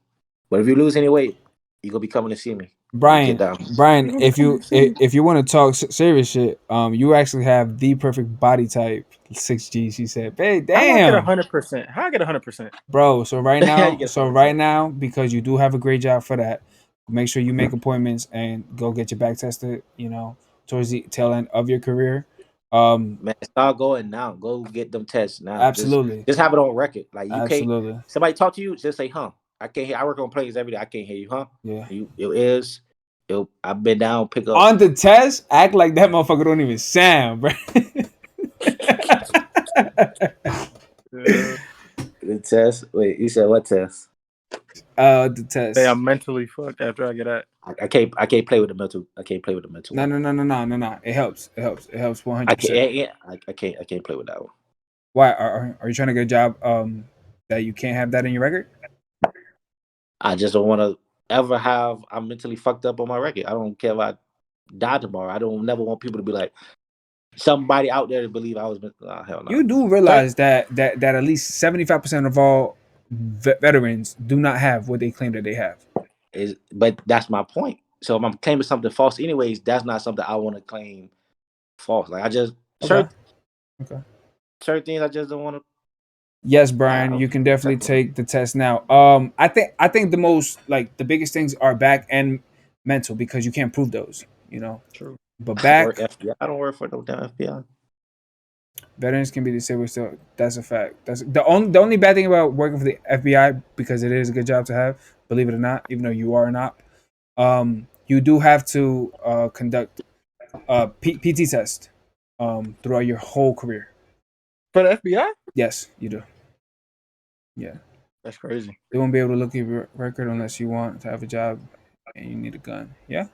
But if you lose any weight, you gonna be coming to see me. Get Brian, down. Brian, if you want to talk serious shit, you actually have the perfect body type. 6G, she said. Hey, How I get damn, 100%? How I get 100%? bro. So right You now, get 100%. because you do have a great job for that, make sure you make appointments and go get your back tested. Towards the tail end of your career. Man, start going now. Go get them tests now. Absolutely, Just have it on record. Like you can't. absolutely, Somebody talk to you, just say, "Huh." I can't hear. I work on planes every day. I can't hear you, huh? yeah. It is. I've been down. Pick up On the test, act like that motherfucker don't even sound, bro. Yeah. the test. Wait, you said what test? The test. Say I'm mentally fucked after I get that. I can't. I can't play with the mental. I can't play with the mental. No. It helps. It helps 100%. I can't. I can't play with that one. Why are you trying to get a job that you can't have that in your record? I just don't want to ever have. I'm mentally fucked up on my record. I don't care if I die tomorrow. I don't never want people to be like somebody out there to believe I was. Hell no. You do realize that at least 75% of all veterans do not have what they claim that they have. But that's my point. So if I'm claiming something false, anyways, that's not something I want to claim false. Like I just Okay. certain things I just don't want to. Yes, Brian, you can definitely take the test now. I think the most the biggest things are back and mental because you can't prove those. True. But Work back, FBI. I don't work for no damn FBI. veterans can be disabled still. That's a fact. That's the only bad thing about working for the FBI, because it is a good job to have, believe it or not, even though you are not. You do have to conduct PT test throughout your whole career. For the FBI? Yes, you do. Yeah. That's crazy. They won't be able to look at your record unless you want to have a job and you need a gun. Yeah.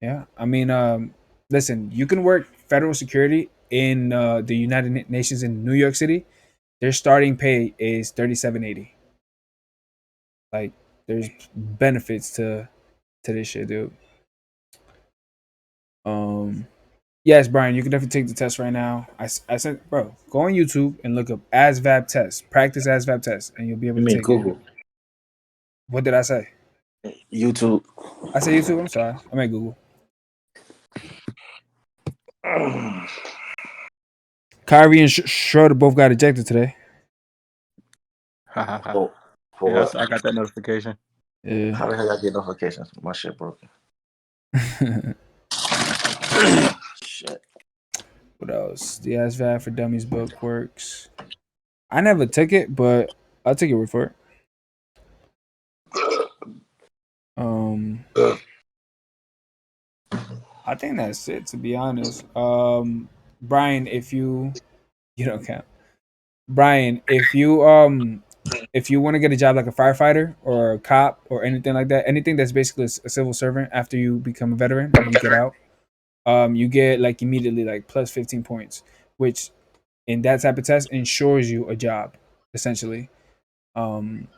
Yeah. I mean, listen, you can work federal security in the United Nations in New York City. Their starting pay is $37.80. Like, there's benefits to this shit, dude. Um, yes, Brian, you can definitely take the test right now. I said, bro, go on YouTube and look up ASVAB test, practice ASVAB test, and you'll be able You to mean take it. Google, What did I say? YouTube? I said YouTube. I'm sorry. I meant Google. Kyrie and Schroeder both got ejected today. For Yes, what? I got that notification. Yeah. How the hell I get notifications? My shit broken. Shit. What else? The ASVAB for Dummies book works. I never took it, but I'll take your word for it. I think that's it, to be honest. Brian, if you don't count. Brian, if you want to get a job like a firefighter or a cop or anything like that, anything that's basically a civil servant after you become a veteran and you get out, you get like immediately like plus 15 points, which in that type of test ensures you a job, essentially. Um,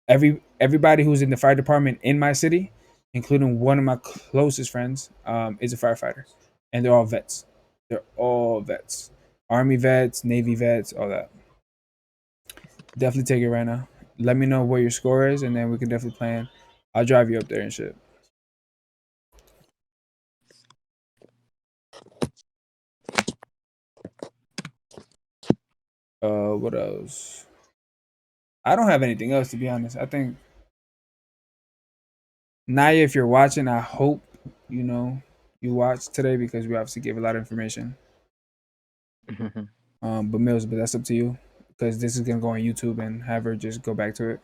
everybody who's in the fire department in my city, including one of my closest friends, is a firefighter, and they're all vets. They're all vets, Army vets, Navy vets, all that. Definitely take it right now. Let me know what your score is, and then we can definitely plan. I'll drive you up there and shit. What else? I don't have anything else, to be honest. I think Naya, if you're watching, I hope you watched today because we obviously gave a lot of information. But Mills, but that's up to you because this is gonna go on YouTube and have her just go back to it.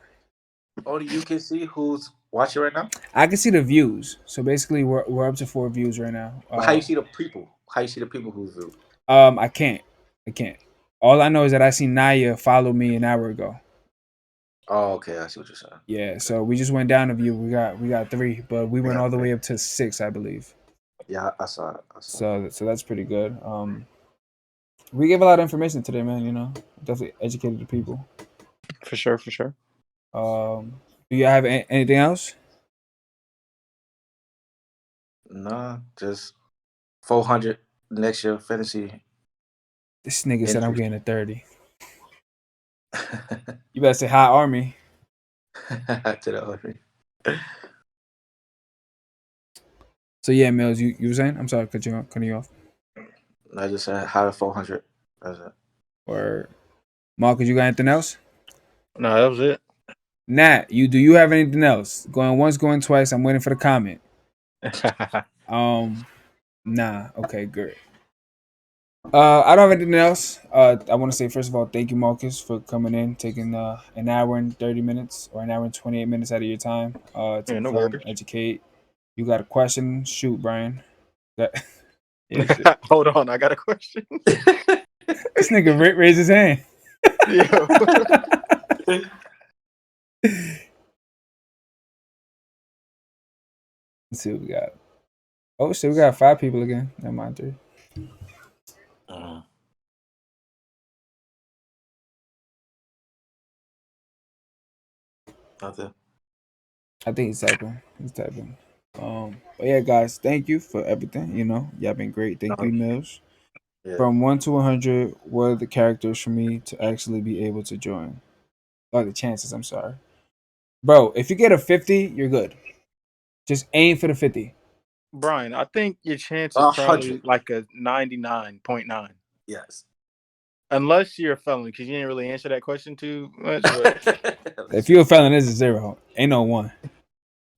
Only you can see who's watching right now. I can see the views. So basically, we're up to 4 views right now. But how you see the people? How you see the people who's view? I can't. All I know is that I see Naya follow me an hour ago. Oh, okay. I see what you're saying. Yeah, so we just went down a view. We got 3, but we went all the way up to 6, I believe. Yeah, I saw it. So that's pretty good. We gave a lot of information today, man. Definitely educated the people. For sure. Do you have anything else? Nah, just 400 next year fantasy. This nigga said I'm Entry. getting a 30. You better say hi, Army. To the Army. So yeah, Mills, you were saying? I'm sorry, cutting you off. I just said how to 400. That's it. Or Marcus, you got anything else? No, that was it. Nat, do you have anything else? Going once, going twice. I'm waiting for the comment. Nah. Okay, good. I don't have anything else. I want to say first of all, thank you, Marcus, for coming in, taking an hour and 30 minutes or an hour and 28 minutes out of your time to Yeah, no come worries. educate. You got a question? Shoot, Brian. Yeah, Hold on, I got a question. this nigga raised his hand. Yeah. Let's see what we got. Oh shit, we got 5 people again. Never mind, 3. Nothing. I think he's typing. But yeah, guys, thank you for everything. Y'all been great. Thank you, Mills. Yeah. From 1 to 100, what are the characters for me to actually be able to join? Or the chances, I'm sorry. Bro, if you get a 50, you're good. Just aim for the 50. Brian, I think your chance is 100. probably like a 99.9. Yes. Unless you're a felon, because you didn't really answer that question too much. But If you're a felon, this is 0. Ain't no 1.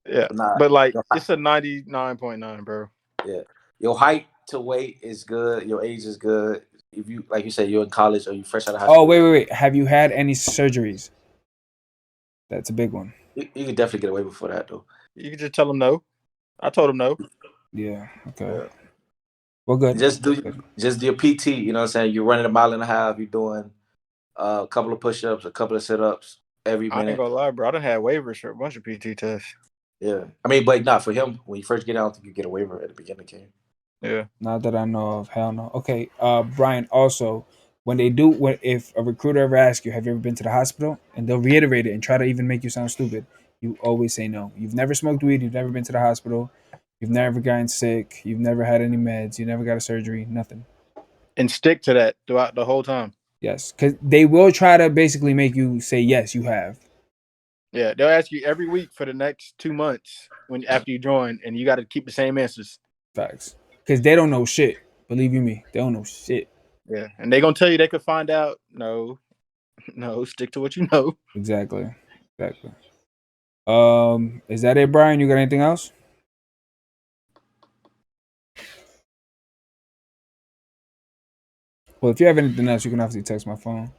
yeah, Nah, but like it's a 99.9, bro. Yeah. your height to weight is good. Your age is good. If you like you said you're in college or you fresh out of high Oh, school, wait. Have you had any surgeries? That's a big one. you can definitely get away before that though. You can just tell them no. I told him no. Yeah. Okay. Yeah. Well, good. Just do Good. just do your PT. You know what I'm saying? You're running a mile and a half. You're doing a couple of push-ups, a couple of sit-ups every I ain't minute. gonna lie, bro. I done had waivers for a bunch of PT tests. Yeah, I mean, but not for him. When you first get out, I don't think you get a waiver at the beginning of the game. Yeah. Not that I know of. Hell no. Okay. Brian. Also, when if a recruiter ever asks you, "Have you ever been to the hospital?" and they'll reiterate it and try to even make you sound stupid, you always say no. You've never smoked weed. You've never been to the hospital. You've never gotten sick. You've never had any meds. You never got a surgery. Nothing. And stick to that throughout the whole time. Yes, because they will try to basically make you say yes, you have. Yeah, they'll ask you every week for the next 2 months after you join, and you got to keep the same answers. Facts. Because they don't know shit. Believe you me, they don't know shit. Yeah, and they gonna tell you they could find out. No, no, stick to what you know. Exactly. Is that it, Brian? You got anything else? Well, if you have anything else, you can obviously text my phone.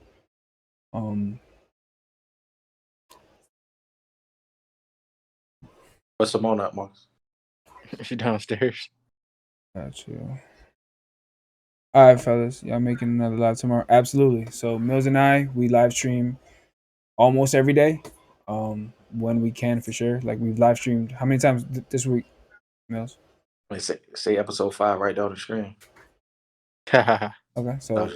What's Simone up, Marcus? She downstairs. Got you. All right, fellas. Y'all making another live tomorrow? Absolutely. So Mills and I, we live stream almost every day. When we can for sure. Like we've live streamed how many times this week, Mills? Like say episode 5 right down the screen. Okay, so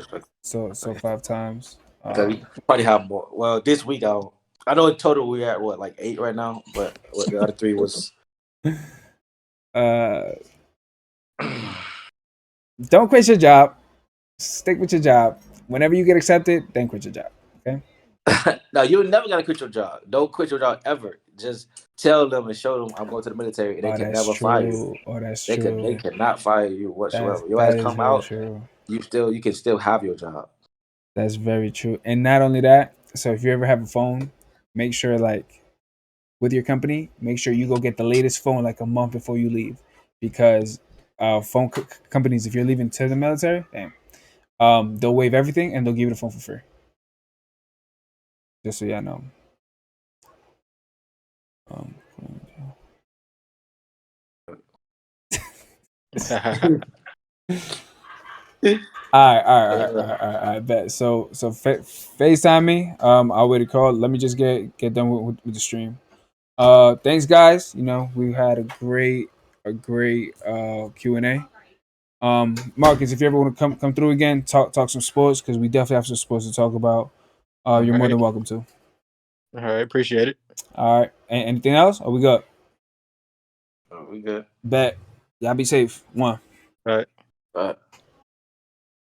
5 times. We probably have more. Well, this week I know in total we're at what like 8 right now, but what the other 3 was. Don't quit your job. Stick with your job. Whenever you get accepted, then quit your job. Okay. No, you never gotta quit your job. Don't quit your job ever. Just tell them and show them I'm going to the military, and they can That's never fire you. true. Oh, that's They true. cannot fire you whatsoever. Your That ass is come very out, true. you can still have your job. That's very true. And not only that, so if you ever have a phone, make sure like with your company, make sure you go get the latest phone like a month before you leave, because phone companies, if you're leaving to the military, they'll waive everything and they'll give you the phone for free. Just so y'all know. All right. Bet. So FaceTime me. I'll wait a call. Let me just get done with the stream. Thanks guys. You know, we had a great Q&A. Marcus, if you ever want to come through again, talk some sports, because we definitely have some sports to talk about. You're more than welcome to. All right, appreciate it. All right. Anything else? Are we good? Oh, we good. Bet. Y'all be safe. One. All right. All right.